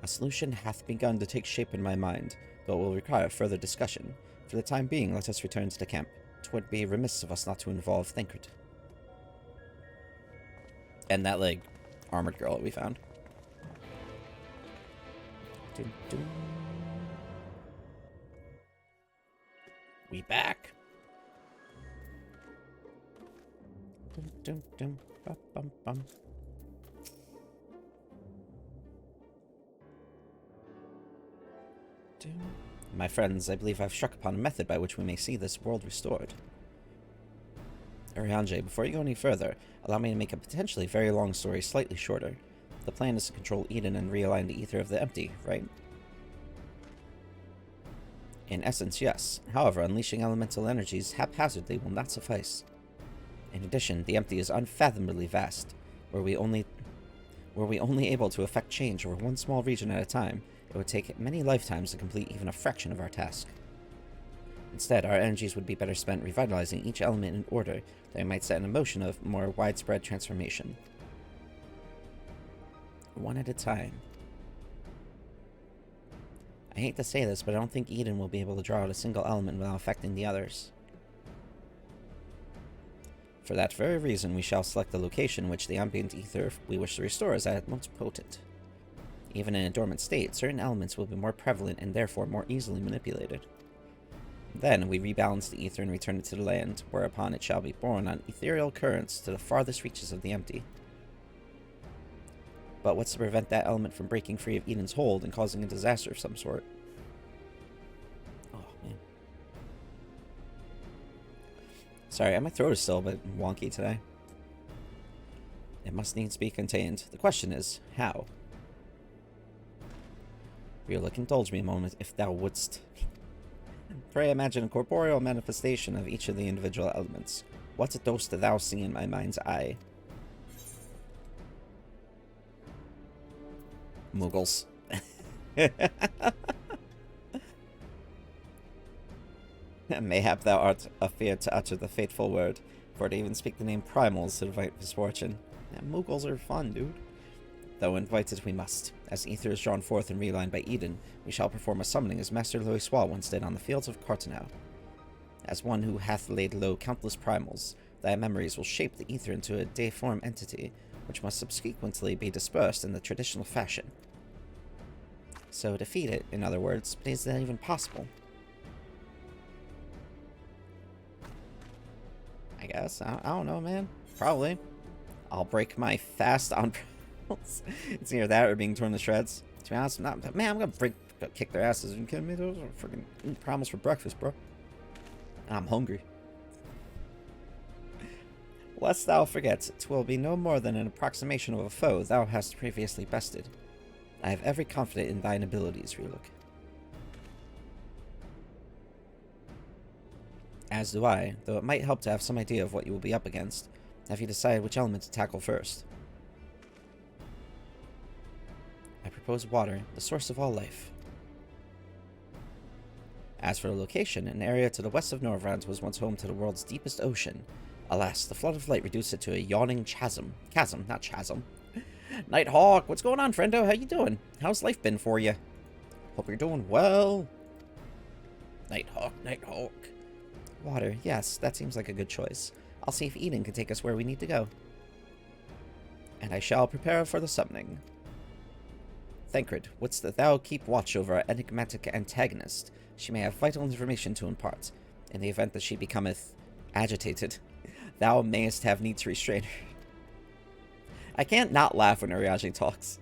Speaker 1: A solution hath begun to take shape in my mind, though it will require further discussion. For the time being, let us return to the camp. 'Twould be remiss of us not to involve Thancred. And that, like, armored girl that we found. Dun, dun. We back. Dun, dun, dun, bum, bum, bum. My friends, I believe I've struck upon a method by which we may see this world restored. Urianger, before you go any further, allow me to make a potentially very long story slightly shorter. The plan is to control Eden and realign the ether of the empty, right? In essence, yes. However, unleashing elemental energies haphazardly will not suffice. In addition, the empty is unfathomably vast. Were we only able to effect change over one small region at a time, it would take many lifetimes to complete even a fraction of our task. Instead, our energies would be better spent revitalizing each element in order that we might set in motion of more widespread transformation. One at a time. I hate to say this, but I don't think Eden will be able to draw out a single element without affecting the others. For that very reason, we shall select the location in which the ambient ether we wish to restore is at most potent. Even in a dormant state, certain elements will be more prevalent and therefore more easily manipulated. Then we rebalance the ether and return it to the land, whereupon it shall be borne on ethereal currents to the farthest reaches of the empty. But what's to prevent that element from breaking free of Eden's hold and causing a disaster of some sort? Oh Sorry, my throat is still a bit wonky today. It must needs be contained. The question is, how? Real, indulge me a moment, if thou wouldst. Pray imagine a corporeal manifestation of each of the individual elements. What dost thou see in my mind's eye? Muggles. Mayhap thou art afeard to utter the fateful word, for to even speak the name primals to invite misfortune. Yeah, Muggles are fun, dude. Though invited we must. As ether is drawn forth and realigned by Eden, we shall perform a summoning as Master Loisois once did on the fields of Cartonau. As one who hath laid low countless primals, thy memories will shape the ether into a deiform entity, which must subsequently be dispersed in the traditional fashion. So defeat it, in other words, but is that even possible? I guess. I don't know, man. Probably. I'll break my fast on primals. It's either that or being torn to shreds. To be honest, man, I'm gonna kick their asses. Are you kidding me? Those are freaking primals for breakfast, bro. I'm hungry. Lest thou forget, 'twill be no more than an approximation of a foe thou hast previously bested. I have every confidence in thine abilities, Reluk. As do I, though it might help to have some idea of what you will be up against. Have you decided which element to tackle first? I propose water, the source of all life. As for the location, an area to the west of Norvrand was once home to the world's deepest ocean. Alas, the flood of light reduced it to a yawning chasm. Chasm, not chasm. Nighthawk, what's going on, friendo? How you doing? How's life been for you? Hope you're doing well. Nighthawk, Nighthawk. Water, yes, that seems like a good choice. I'll see if Eden can take us where we need to go. And I shall prepare for the summoning. Thancred, wouldst thou keep watch over our enigmatic antagonist? She may have vital information to impart. In the event that she becometh agitated, thou mayest have need to restrain her. I can't not laugh when Urianger talks.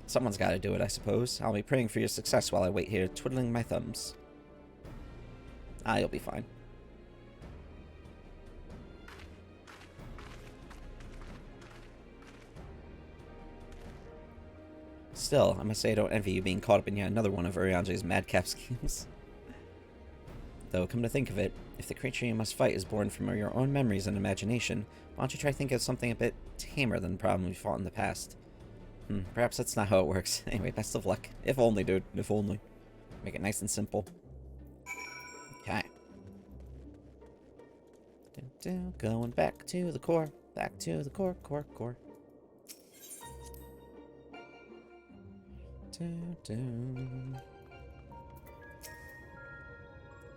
Speaker 1: Someone's got to do it, I suppose. I'll be praying for your success while I wait here, twiddling my thumbs. Ah, you'll be fine. Still, I must say I don't envy you being caught up in yet another one of Urianger's madcap schemes. Though, come to think of it, if the creature you must fight is born from your own memories and imagination, why don't you try thinking of something a bit tamer than the problem we fought in the past? Perhaps that's not how it works. Anyway, best of luck. If only, dude. If only. Make it nice and simple. Okay. Going back to the core. Back to the core.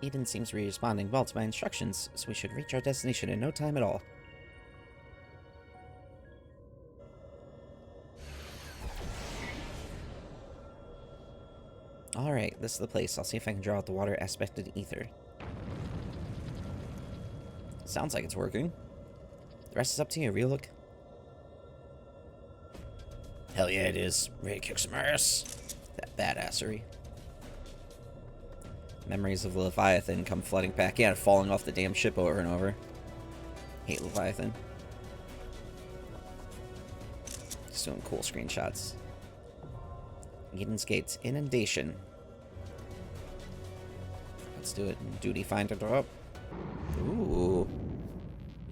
Speaker 1: Eden seems to be responding well to my instructions, so we should reach our destination in no time at all. Alright, this is the place. I'll see if I can draw out the water aspected ether. Sounds like it's working. The rest is up to you, Reluk. Hell yeah, it is. Ready to kick some ass. That badassery. Memories of Leviathan come flooding back. Yeah, falling off the damn ship over and over. Hate Leviathan. Just doing cool screenshots. Eden's Gates. Inundation. Let's do it. Duty finder drop. Ooh.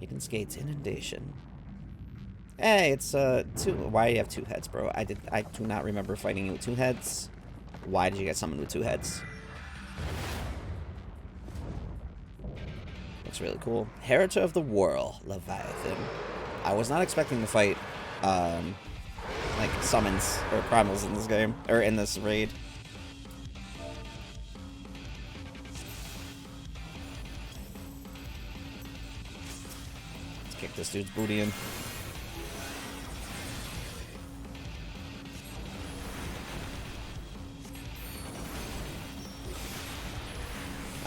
Speaker 1: Eden's Gates. Inundation. Hey, it's two. Why do you have two heads, bro? I do not remember fighting you with two heads. Why did you get summoned with two heads? Looks really cool. Heritage of the Whirl, Leviathan. I was not expecting to fight like summons or primals in this game or in this raid. Let's kick this dude's booty in.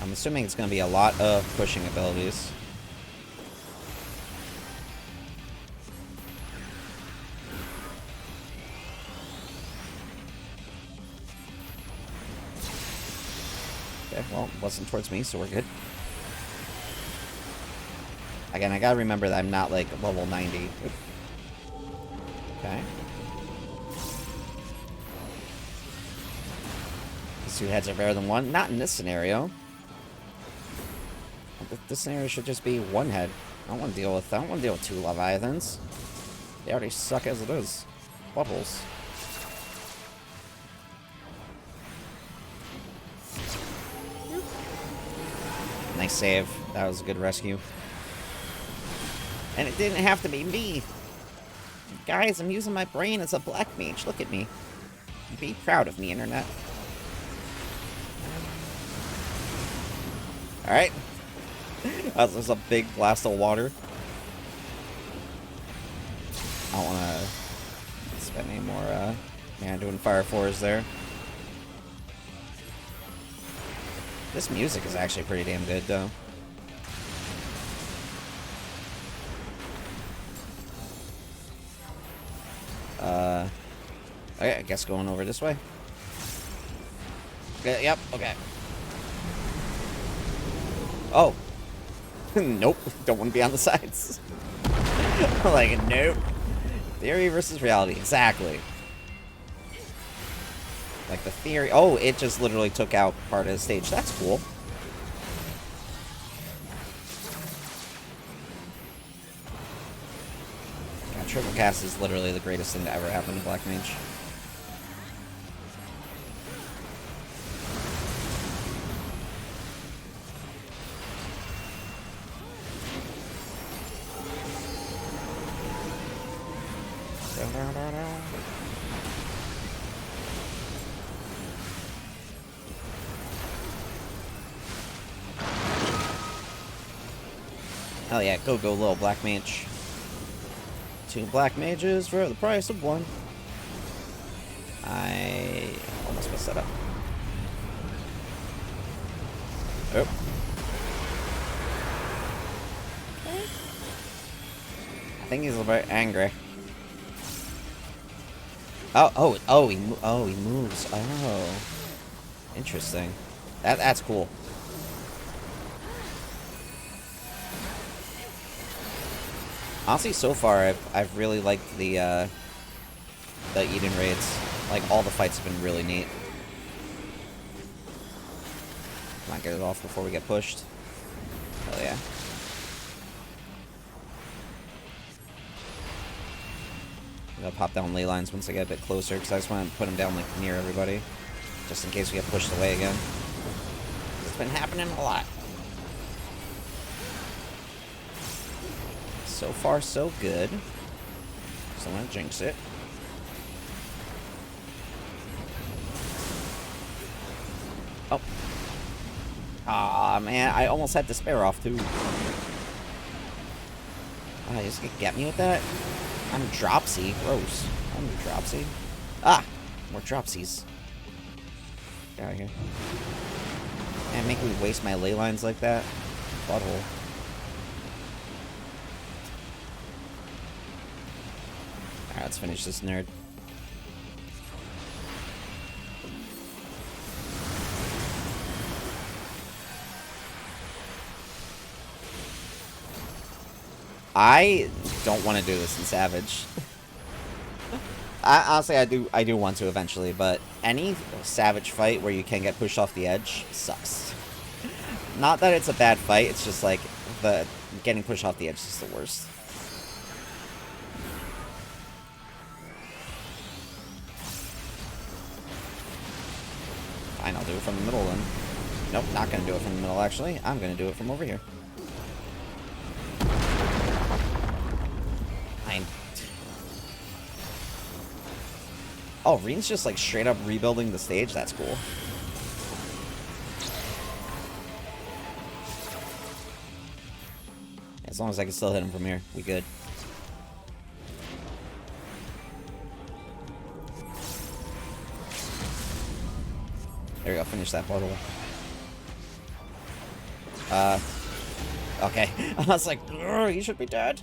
Speaker 1: I'm assuming it's going to be a lot of pushing abilities. Okay, well, it wasn't towards me, so we're good. Again, I gotta remember that I'm not, like, level 90. Okay. These two heads are better than one. Not in this scenario. This scenario should just be one head. I don't want to deal with two Leviathans. They already suck as it is. Buttholes. Nice save. That was a good rescue. And it didn't have to be me. Guys, I'm using my brain as a black mage. Look at me. Be proud of me, Internet. Alright. That was a big blast of water. I don't want to spend any more man doing fire fours there. This music is actually pretty damn good, though. Okay, I guess going over this way. Okay, yep, okay. Oh. Nope, don't want to be on the sides. Like, nope. Theory versus reality, exactly. Like the theory... Oh, it just literally took out part of the stage. That's cool. Yeah, triple cast is literally the greatest thing to ever happen to Black Mage. Hell yeah, go little black mage. 2 black mages for the price of 1. I almost messed that up. Oh. I think he's a little bit angry. He moves. Oh. Interesting. That's cool. Honestly, so far, I've really liked the Eden raids. Like, all the fights have been really neat. Come on, get it off before we get pushed. Hell yeah. I'm gonna pop down ley lines once I get a bit closer, because I just want to put them down, like, near everybody. Just in case we get pushed away again. It's been happening a lot. So far, so good. So I'm gonna jinx it. Oh. Aw, man, I almost had Despair off, too. Ah, you just gonna get me with that? I'm dropsy. Gross. I'm dropsy. Ah! More dropsies. Get out of here. Man, make me waste my ley lines like that. Butthole. Alright, let's finish this nerd. I don't want to do this in Savage. Honestly, I do want to eventually, but any Savage fight where you can get pushed off the edge sucks. Not that it's a bad fight, it's just like the getting pushed off the edge is the worst. Fine, I'll do it from the middle then. Nope, not gonna do it from the middle actually. I'm gonna do it from over here. Fine. Oh, Reen's just like straight up rebuilding the stage? That's cool. As long as I can still hit him from here, we good. There we go, finish that portal. Okay. I was like, you should be dead.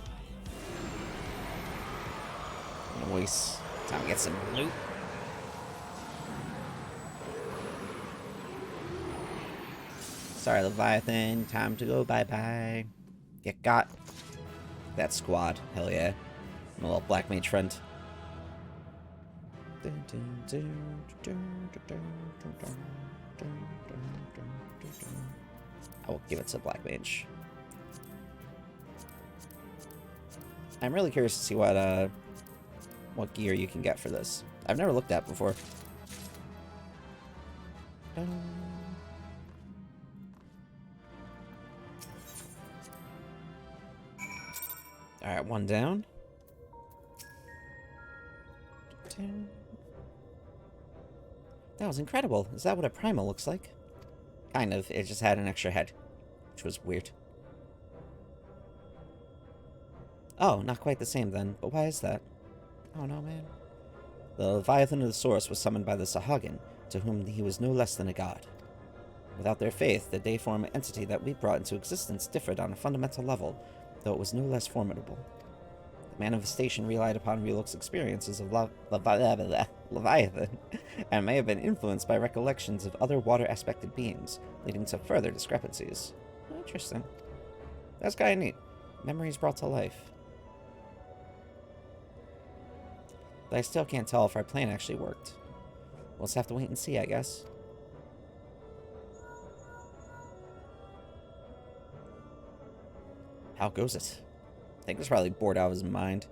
Speaker 1: Nice. Time to get some loot. Sorry, Leviathan. Time to go bye-bye. Get got. that squad. Hell yeah. My little black mage friend. I will give it to black mage. I'm really curious to see what gear you can get for this. I've never looked at before. Alright, one down. That was incredible. Is that what a primal looks like? Kind of. It just had an extra head, which was weird. Oh, not quite the same then. But why is that? Oh no, man. The Leviathan of the Source was summoned by the Sahagin, to whom he was no less than a god. Without their faith, the deiform entity that we brought into existence differed on a fundamental level, though it was no less formidable. The manifestation relied upon Reluk's experiences of Leviathan, and may have been influenced by recollections of other water-aspected beings, leading to further discrepancies. Interesting. That's kind of neat. Memories brought to life. But I still can't tell if our plan actually worked. We'll just have to wait and see, I guess. How goes it? I think he's probably bored out of his mind.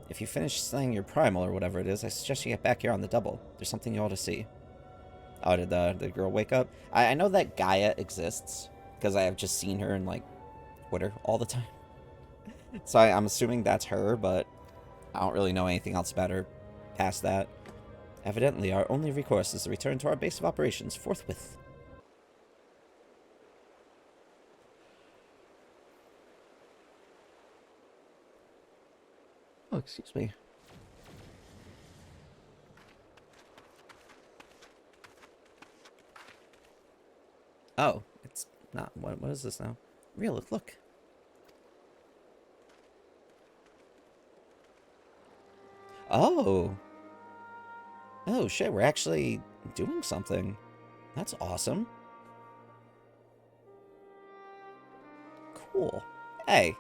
Speaker 1: If you finish slaying your primal or whatever it is, I suggest you get back here on the double. There's something you ought to see. Oh, did the girl wake up? I know that Gaia exists, because I have just seen her in, like, Twitter all the time. So I'm assuming that's her, but I don't really know anything else about her past that. Evidently, our only recourse is to return to our base of operations forthwith. Oh, excuse me. Oh, it's not. What is this now? Real, look. Oh. Oh, shit, we're actually doing something. That's awesome. Cool. Hey,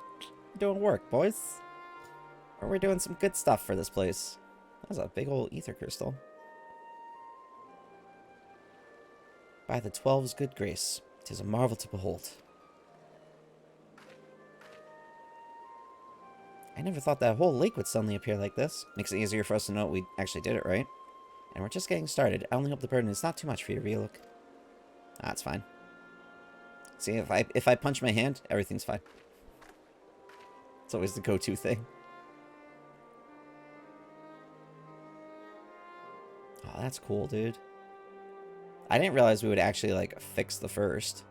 Speaker 1: doing work, boys. We're doing some good stuff for this place. That's a big old ether crystal. By the 12's good grace, 'tis a marvel to behold. I never thought that whole lake would suddenly appear like this. Makes it easier for us to know we actually did it right. And we're just getting started. I only hope the burden is not too much for you to relook. That's fine. See, if I punch my hand, everything's fine. It's always the go-to thing. Oh, that's cool, dude. I didn't realize we would actually, like, fix the first.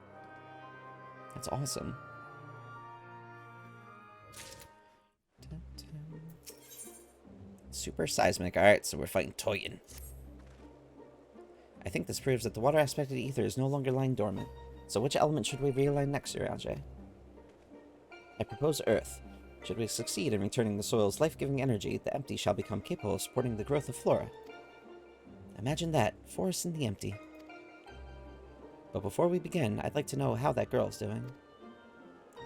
Speaker 1: That's awesome. Super seismic. Alright, so we're fighting Toyin. I think this proves that the water aspect of the ether is no longer lying dormant. So which element should we realign next, Uraje? I propose Earth. Should we succeed in returning the soil's life-giving energy, the empty shall become capable of supporting the growth of flora. Imagine that, forest in the empty. But before we begin, I'd like to know how that girl's doing.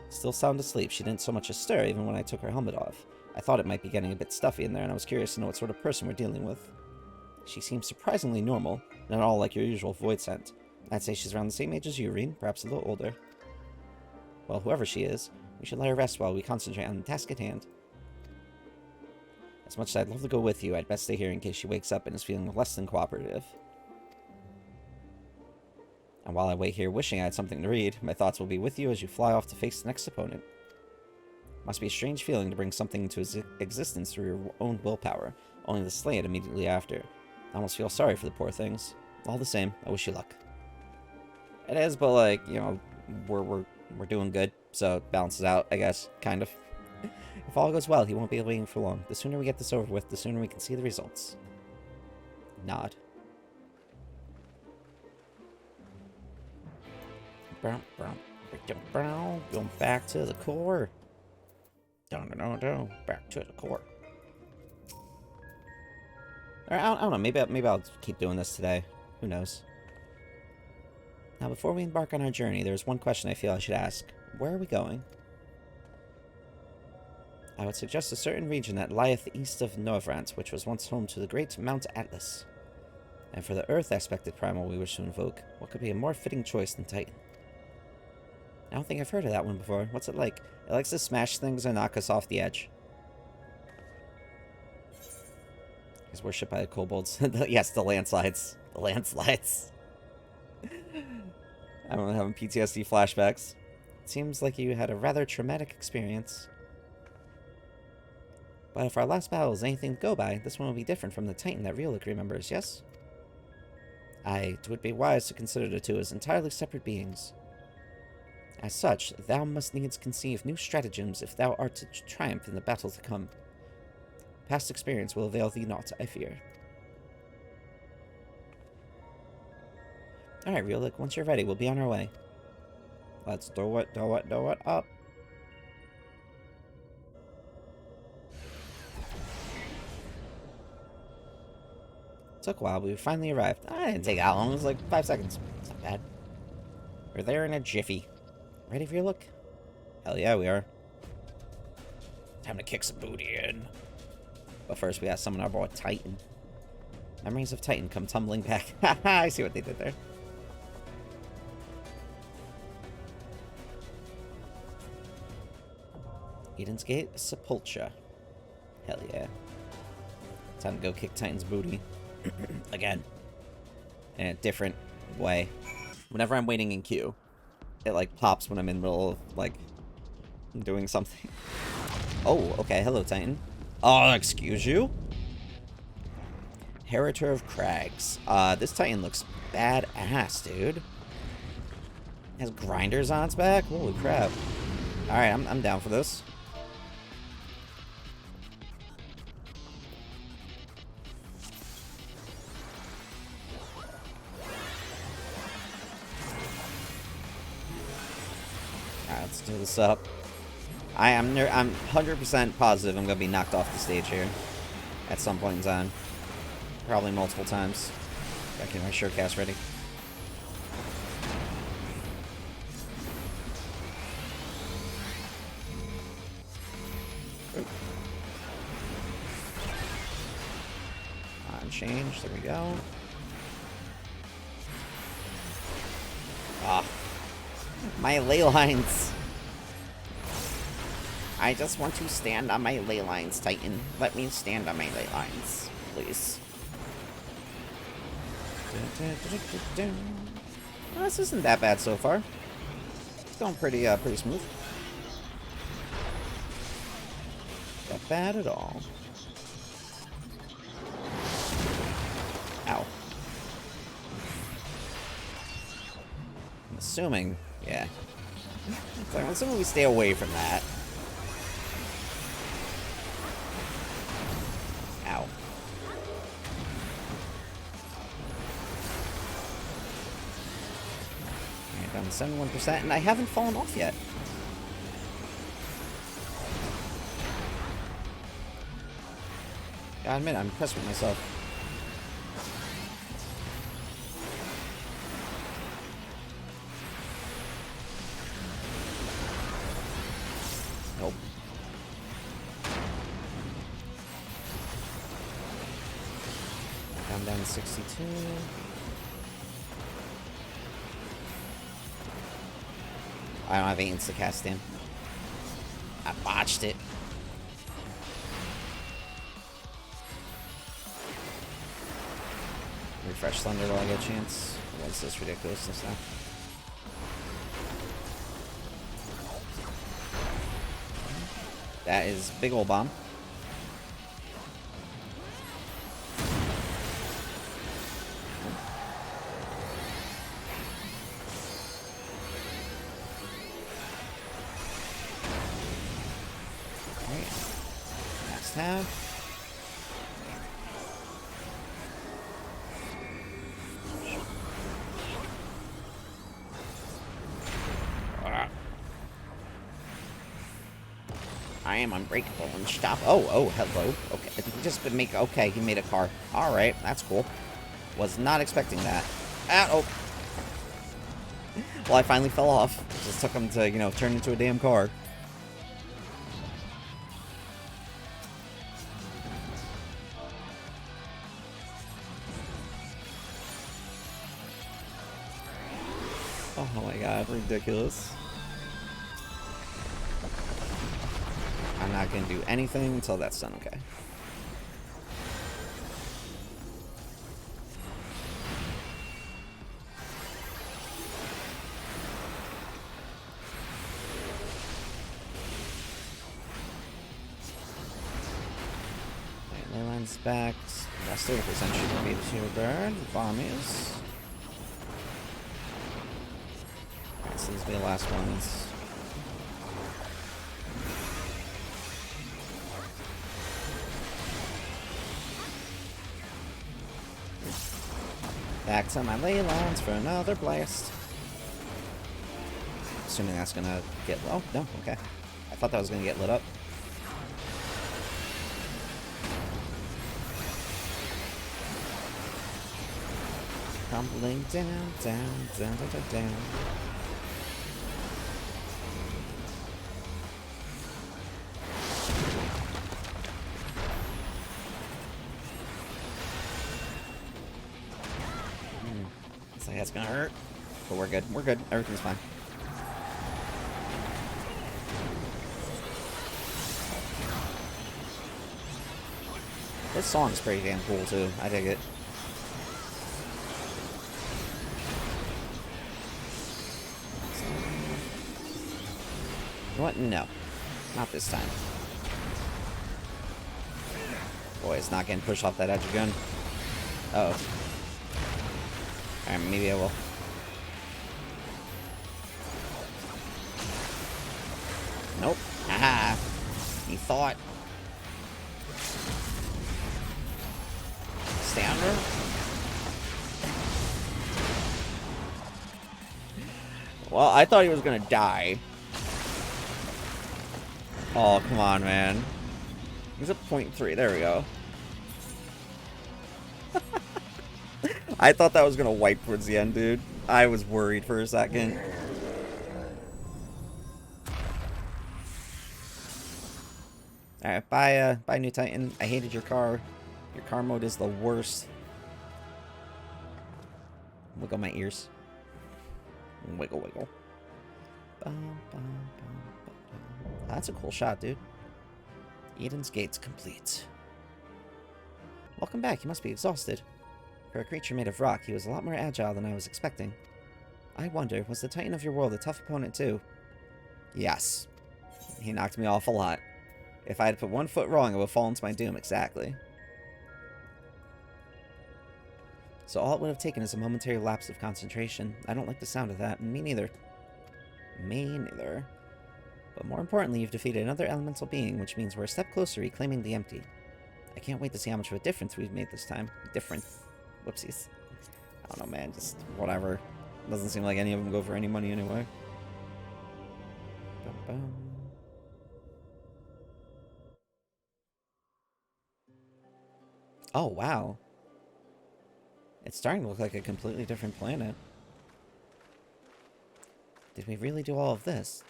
Speaker 1: Still sound asleep. She didn't so much as stir even when I took her helmet off. I thought it might be getting a bit stuffy in there, and I was curious to know what sort of person we're dealing with. She seems surprisingly normal, not at all like your usual void scent. I'd say she's around the same age as you, Reen, perhaps a little older. Well, whoever she is, we should let her rest while we concentrate on the task at hand. As much as I'd love to go with you, I'd best stay here in case she wakes up and is feeling less than cooperative. And while I wait here wishing I had something to read, my thoughts will be with you as you fly off to face the next opponent. Must be a strange feeling to bring something into existence through your own willpower, only to slay it immediately after. I almost feel sorry for the poor things. All the same, I wish you luck. It is, but like, you know, we're doing good, so it balances out, I guess, kind of. If all goes well, he won't be waiting for long. The sooner we get this over with, the sooner we can see the results. Nod. Going back to the core. Back to the core. Alright, I don't know. Maybe I'll keep doing this today. Who knows? Now, before we embark on our journey, there's one question I feel I should ask. Where are we going? I would suggest a certain region that lieth east of Novrant, which was once home to the great Mount Atlas. And for the Earth-aspected primal we wish to invoke, what could be a more fitting choice than Titan? I don't think I've heard of that one before. What's it like? It likes to smash things and knock us off the edge. He's worshipped by the kobolds. Yes, the landslides. The landslides. I don't know, having PTSD flashbacks. It seems like you had a rather traumatic experience. But if our last battle is anything to go by, this one will be different from the Titan that Riolik remembers, yes? Aye, it would be wise to consider the two as entirely separate beings. As such, thou must needs conceive new stratagems if thou art to triumph in the battle to come. Past experience will avail thee not, I fear. Alright, Riolik, once you're ready, we'll be on our way. Let's do it up. Took a while, but we finally arrived. I didn't take that long, it was like 5 seconds. It's not bad. We're there in a jiffy. Ready for your look? Hell yeah, we are. Time to kick some booty in. But first, we gotta summon our boy Titan. Memories of Titan come tumbling back. Haha, I see what they did there. Eden's Gate, Sepulture. Hell yeah. Time to go kick Titan's booty. Again. In a different way. Whenever I'm waiting in queue, it like pops when I'm in the middle of like doing something. Oh, okay. Hello, Titan. Oh, excuse you? Heritor of Crags. This Titan looks badass, dude. It has grinders on its back? Holy crap. Alright, I'm down for this. Alright, let's do this up. I'm 100% positive I'm going to be knocked off the stage here. At some point in time. Probably multiple times. Gotta get my short cast ready. Oop. Change. There we go. Ah. My ley lines. I just want to stand on my ley lines, Titan. Let me stand on my ley lines, please. Well, this isn't that bad so far. It's going pretty smooth. Not bad at all. Ow. I'm assuming, yeah. So I'm assuming we stay away from that. Ow. Alright, down to 71%, and I haven't fallen off yet. Gotta admit, I'm impressed with myself. Nope. I'm down to 62. I don't have any insta-cast in. I botched it. Refresh Thunder while I get a chance. What's this ridiculousness now? That is big ol' bomb. Alright. Last half. I am unbreakable and stop. Oh, hello. Okay, he just make. Okay, he made a car. All right, that's cool. Was not expecting that. Ah, oh. Well, I finally fell off. Just took him to, you know, turn into a damn car. Oh my god, ridiculous. I'm not gonna do anything until that's done, okay. Leyline's back. Last 30% should be to burn. Bombies. Alright, so these will be the last ones. Back to my ley lines for another blast. Assuming that's gonna get... Oh, no, okay. I thought that was gonna get lit up. Crumbling down, down, down, down, down, down. Looks like that's gonna hurt. But we're good. We're good. Everything's fine. This song's pretty damn cool, too. I dig it. What? No. Not this time. Boy, it's not getting pushed off that edge again. Uh-oh. Alright, maybe I will. Nope. Ah. He thought. Stay under. Well, I thought he was gonna die. Oh, come on, man. He's at 0.3. There we go. I thought that was going to wipe towards the end, dude. I was worried for a second. Alright, bye, New Titan. I hated your car. Your car mode is the worst. Wiggle my ears. Wiggle, wiggle. Bum, bum, bum. That's a cool shot, dude. Eden's Gate's complete. Welcome back. You must be exhausted. For a creature made of rock, he was a lot more agile than I was expecting. I wonder, was the Titan of your world a tough opponent too? Yes. He knocked me off a lot. If I had put one foot wrong, I would have fallen to my doom, exactly. So all it would have taken is a momentary lapse of concentration. I don't like the sound of that. Me neither. Me neither. But more importantly, you've defeated another elemental being, which means we're a step closer to reclaiming the empty. I can't wait to see how much of a difference we've made this time. Different. Whoopsies. I don't know, man. Just whatever. Doesn't seem like any of them go for any money anyway. Bum, bum. Oh, wow. It's starting to look like a completely different planet. Did we really do all of this?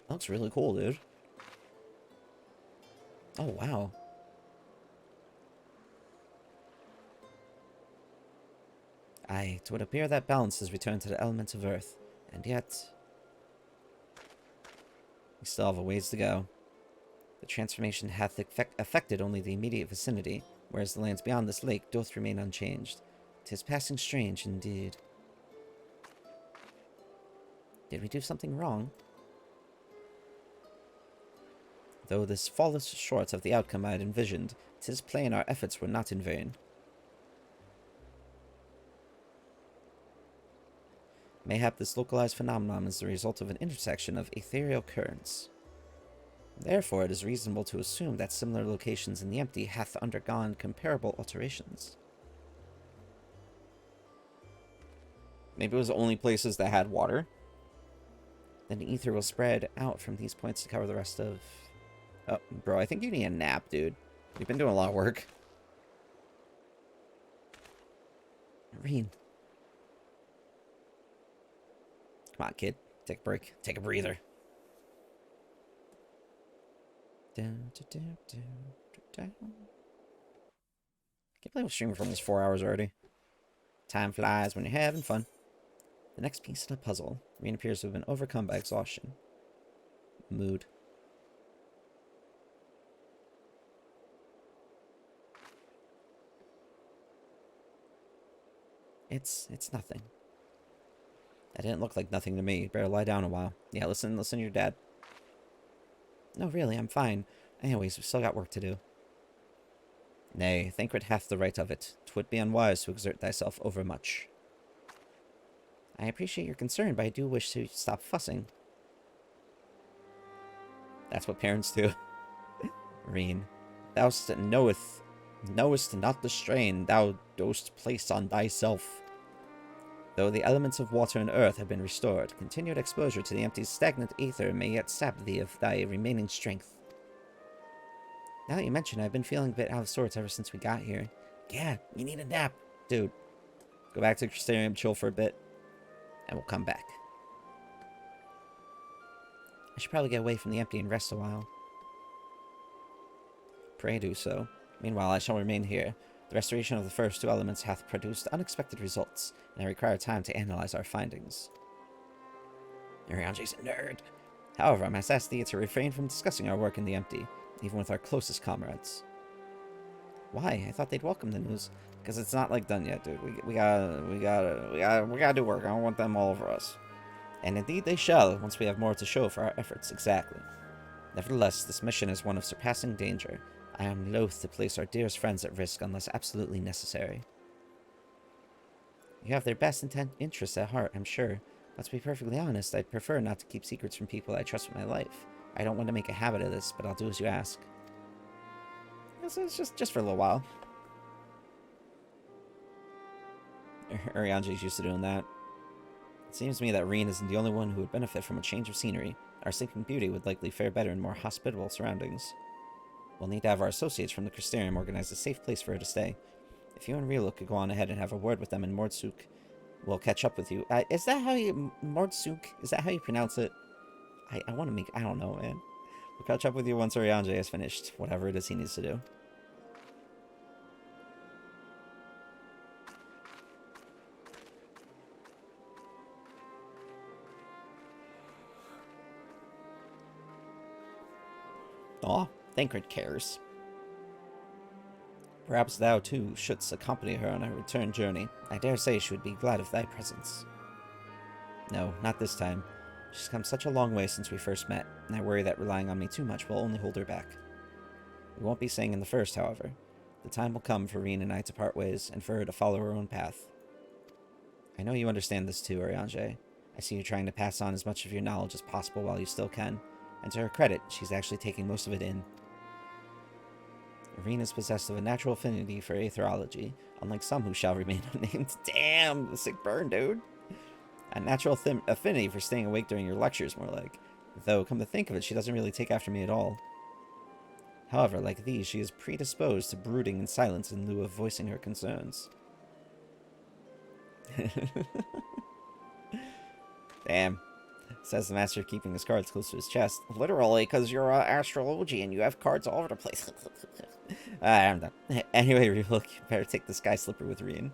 Speaker 1: That looks really cool, dude. Oh, wow. Aye, it would appear that balance has returned to the elements of Earth. And yet... we still have a ways to go. The transformation hath affected only the immediate vicinity, whereas the lands beyond this lake doth remain unchanged. 'Tis passing strange indeed. Did we do something wrong? Though this falls short of the outcome I had envisioned, 'tis plain our efforts were not in vain. Mayhap this localized phenomenon is the result of an intersection of ethereal currents. Therefore, it is reasonable to assume that similar locations in the empty hath undergone comparable alterations. Maybe it was only places that had water. Then the ether will spread out from these points to cover the rest of... Oh, bro, I think you need a nap, dude. You've been doing a lot of work. Marine. Come on, kid. Take a break. Take a breather. Can't believe we're streaming for almost 4 hours already. Time flies when you're having fun. The The next piece in the puzzle. Reen appears to have been overcome by exhaustion. Mood. It's nothing. That didn't look like nothing to me. Better lie down a while. Yeah, listen to your dad. No, really, I'm fine. Anyways, we've still got work to do. Nay, Thancred hath the right of it. 'Twould be unwise to exert thyself overmuch. I appreciate your concern, but I do wish to stop fussing. That's what parents do. Reen, thou knowest not the strain thou dost place on thyself. Though the elements of water and earth have been restored, continued exposure to the empty, stagnant aether may yet sap thee of thy remaining strength. Now that you mention it, I've been feeling a bit out of sorts ever since we got here. Yeah, you need a nap. Dude, go back to the Crystarium, chill for a bit, and we'll come back. I should probably get away from the empty and rest a while. Pray do so. Meanwhile, I shall remain here. The restoration of the first two elements hath produced unexpected results, and I require time to analyze our findings. Urianji's a nerd. However, I must ask thee to refrain from discussing our work in the empty, even with our closest comrades. Why? I thought they'd welcome the news. Because it's not like done yet, dude. We gotta do work. I don't want them all over us. And indeed they shall, once we have more to show for our efforts, exactly. Nevertheless, this mission is one of surpassing danger. I am loath to place our dearest friends at risk unless absolutely necessary. You have their best interests at heart, I'm sure. But to be perfectly honest, I'd prefer not to keep secrets from people I trust with my life. I don't want to make a habit of this, but I'll do as you ask. It's just for a little while. Urianji's used to doing that. It seems to me that Reen isn't the only one who would benefit from a change of scenery. Our Sleeping Beauty would likely fare better in more hospitable surroundings. We'll need to have our associates from the Crystarium organize a safe place for her to stay. If you and Rilo could go on ahead and have a word with them, and Mordsuk will catch up with you. Is that how you... Mordsuk? Is that how you pronounce it? I want to make... I don't know, man. We'll catch up with you once Urianji has finished whatever it is he needs to do. Aw, Thancred cares. Perhaps thou, too, shouldst accompany her on her return journey. I dare say she would be glad of thy presence. No, not this time. She's come such a long way since we first met, and I worry that relying on me too much will only hold her back. We won't be staying in the first, however. The time will come for Reen and I to part ways, and for her to follow her own path. I know you understand this too, Urianji. I see you trying to pass on as much of your knowledge as possible while you still can. And to her credit, she's actually taking most of it in. Reen is possessed of a natural affinity for aetherology, unlike some who shall remain unnamed. Damn, sick burn, dude. A natural affinity for staying awake during your lectures, more like. Though, come to think of it, she doesn't really take after me at all. However, like these, she is predisposed to brooding in silence in lieu of voicing her concerns. Damn. Says the master, keeping his cards close to his chest. Literally, because you're an astrology and you have cards all over the place. I'm done. Anyway, look, you better take the sky slipper with Reen.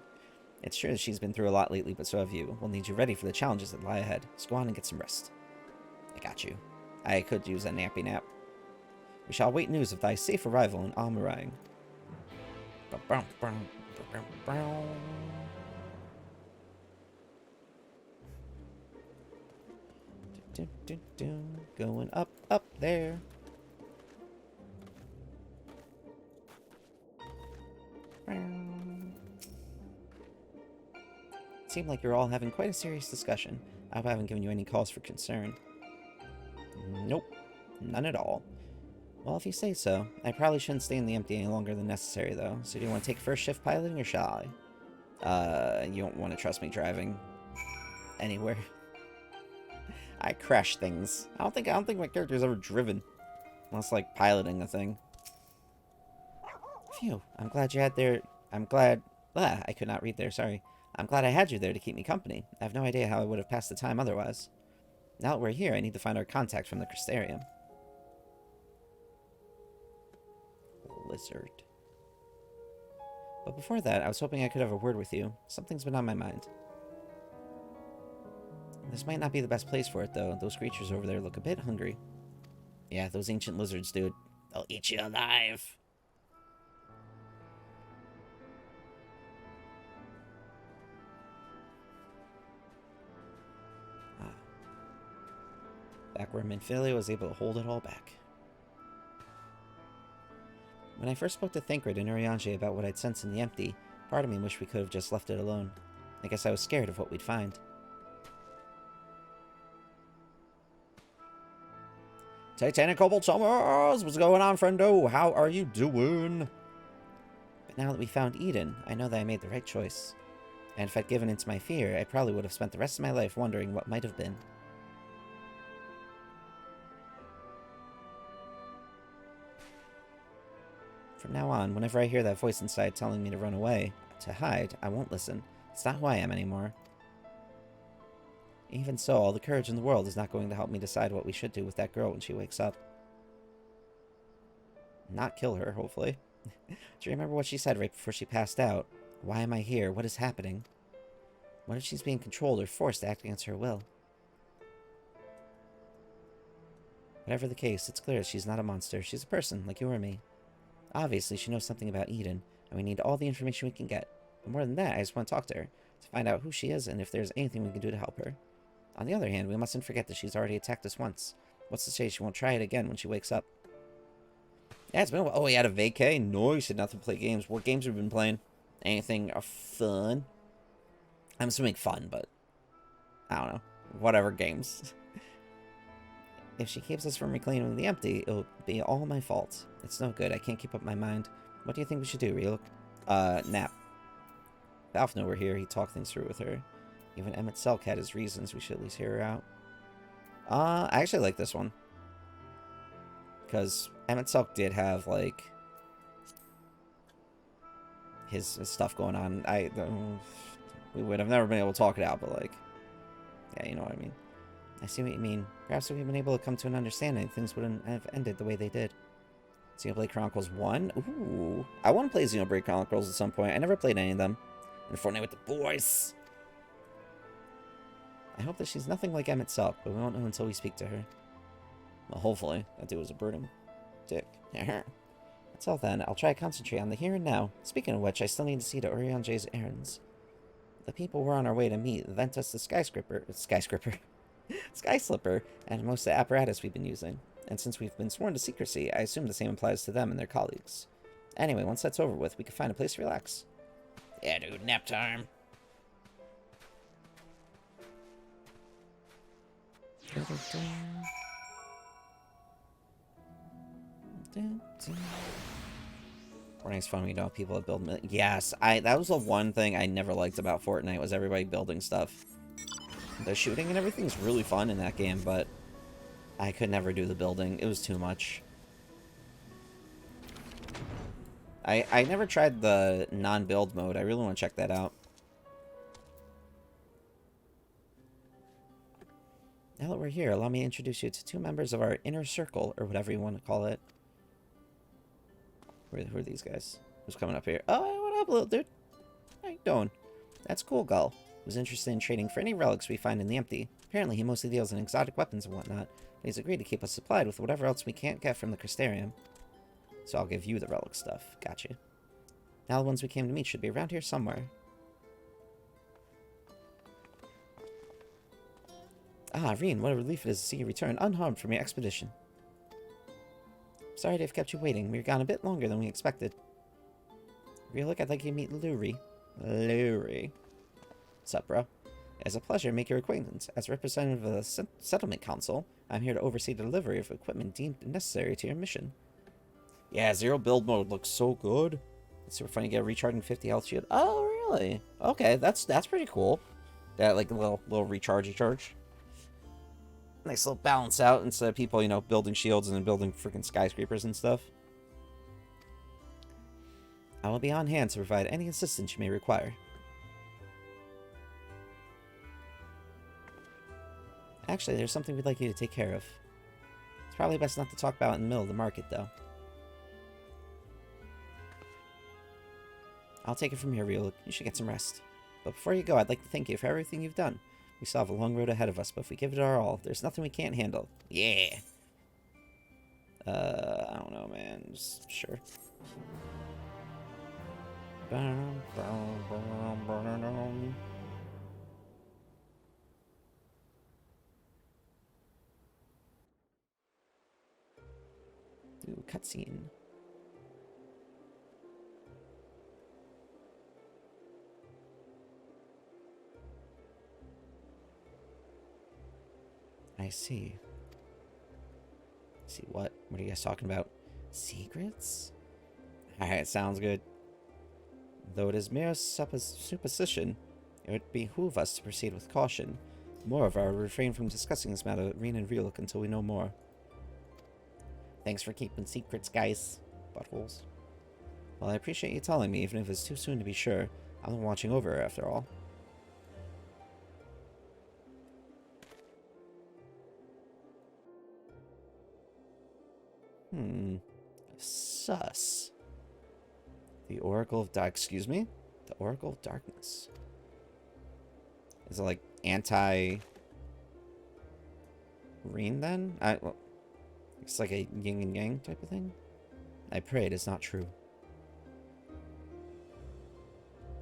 Speaker 1: It's true that she's been through a lot lately, but so have you. We'll need you ready for the challenges that lie ahead. So go on and get some rest. I got you. I could use a nappy nap. We shall await news of thy safe arrival in Al-Murang. Going up there. It seemed like you're all having quite a serious discussion. I hope I haven't given you any cause for concern. Nope. None at all. Well, if you say so. I probably shouldn't stay in the empty any longer than necessary, though. So do you want to take first shift piloting, or shall I? You don't want to trust me driving anywhere. I crash things. I don't think my character's ever driven. Unless, like, piloting a thing. Phew. I'm glad you had there... I could not read there, sorry. I'm glad I had you there to keep me company. I have no idea how I would have passed the time otherwise. Now that we're here, I need to find our contact from the Crystarium. Lizard. But before that, I was hoping I could have a word with you. Something's been on my mind. This might not be the best place for it, though. Those creatures over there look a bit hungry. Yeah, those ancient lizards, dude. They'll eat you alive. Back where Minfilia was able to hold it all back. When I first spoke to Thancred and Urianger about what I'd sensed in the empty, part of me wished we could have just left it alone. I guess I was scared of what we'd find. Titanic Cobalt Summers! What's going on, friendo? How are you doing? But now that we found Eden, I know that I made the right choice. And if I'd given in to my fear, I probably would have spent the rest of my life wondering what might have been. From now on, whenever I hear that voice inside telling me to run away, to hide, I won't listen. It's not who I am anymore. Even so, all the courage in the world is not going to help me decide what we should do with that girl when she wakes up. Not kill her, hopefully. Do you remember what she said right before she passed out? Why am I here? What is happening? What if she's being controlled or forced to act against her will? Whatever the case, it's clear she's not a monster. She's a person, like you or me. Obviously, she knows something about Eden, and we need all the information we can get. But more than that, I just want to talk to her, to find out who she is and if there's anything we can do to help her. On the other hand, we mustn't forget that she's already attacked us once. What's to say she won't try it again when she wakes up? Yeah, it's been a while. Oh, he had a vacay? Nice. Had nothing to play games. What games have we been playing? Anything fun? I'm assuming fun, but I don't know. Whatever games. If she keeps us from reclaiming the empty, it'll be all my fault. It's no good. I can't keep up my mind. What do you think we should do, Ryuk? Nap. If Alfno were here, he'd talk things through with her. Even Emmett Selk had his reasons. We should at least hear her out. I actually like this one. Because Emmett Selk did have, like, his stuff going on. We would have never been able to talk it out, but, like, yeah, you know what I mean. I see what you mean. Perhaps if we'd been able to come to an understanding, things wouldn't have ended the way they did. Xenoblade Chronicles 1? Ooh. I want to play Xenoblade Chronicles at some point. I never played any of them. And Fortnite with the boys. I hope that she's nothing like Emmett Selk, but we won't know until we speak to her. Well, hopefully. That dude was a burden. Dick. Until then, I'll try to concentrate on the here and now. Speaking of which, I still need to see to Urianger's errands. The people we're on our way to meet lent us the Sky Slipper, and most of the apparatus we've been using. And since we've been sworn to secrecy, I assume the same applies to them and their colleagues. Anyway, once that's over with, we can find a place to relax. Yeah, dude, nap time. Fortnite's fun when you know people that build... Yes, that was the one thing I never liked about Fortnite, was everybody building stuff. The shooting and everything's really fun in that game, but I could never do the building. It was too much. I never tried the non-build mode. I really want to check that out. Now that we're here, allow me to introduce you to two members of our inner circle, or whatever you want to call it. Who are these guys? Who's coming up here? Oh, what up, little dude? How you doing? That's cool, Gull. Was interested in trading for any relics we find in the empty. Apparently, he mostly deals in exotic weapons and whatnot, but he's agreed to keep us supplied with whatever else we can't get from the Crystarium. So I'll give you the relic stuff. Gotcha. Now the ones we came to meet should be around here somewhere. Ah, Reen, what a relief it is to see you return unharmed from your expedition. Sorry to have kept you waiting. We were gone a bit longer than we expected. Ryuk, I'd like you to meet Luri. Luri. What's up, bro? It's a pleasure to make your acquaintance. As representative of the Settlement Council, I'm here to oversee the delivery of equipment deemed necessary to your mission. Yeah, zero build mode looks so good. It's super fun to get a recharging 50 health shield. Oh, really? Okay, that's pretty cool. That, like, a little recharge charge. Nice little balance out instead of people, you know, building shields and then building freaking skyscrapers and stuff. I will be on hand to provide any assistance you may require. Actually, there's something we'd like you to take care of. It's probably best not to talk about it in the middle of the market, though. I'll take it from here, Ryuk. You should get some rest. But before you go, I'd like to thank you for everything you've done. We still have a long road ahead of us, but if we give it our all, there's nothing we can't handle. Yeah! I don't know, man. Just sure. Ooh, cutscene. I see. See what? What are you guys talking about? Secrets? Alright, sounds good. Though it is mere supposition, it would behoove us to proceed with caution. Moreover, I will refrain from discussing this matter with Reen and Reeluk until we know more. Thanks for keeping secrets, guys. Buttholes. Well, I appreciate you telling me, even if it's too soon to be sure. I'm watching over her, after all. Sus. The Oracle of excuse me? The Oracle of Darkness. Is it like anti-Reen then? Well, it's like a yin and yang type of thing? I pray it is not true.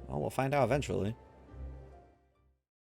Speaker 1: Well, we'll find out eventually.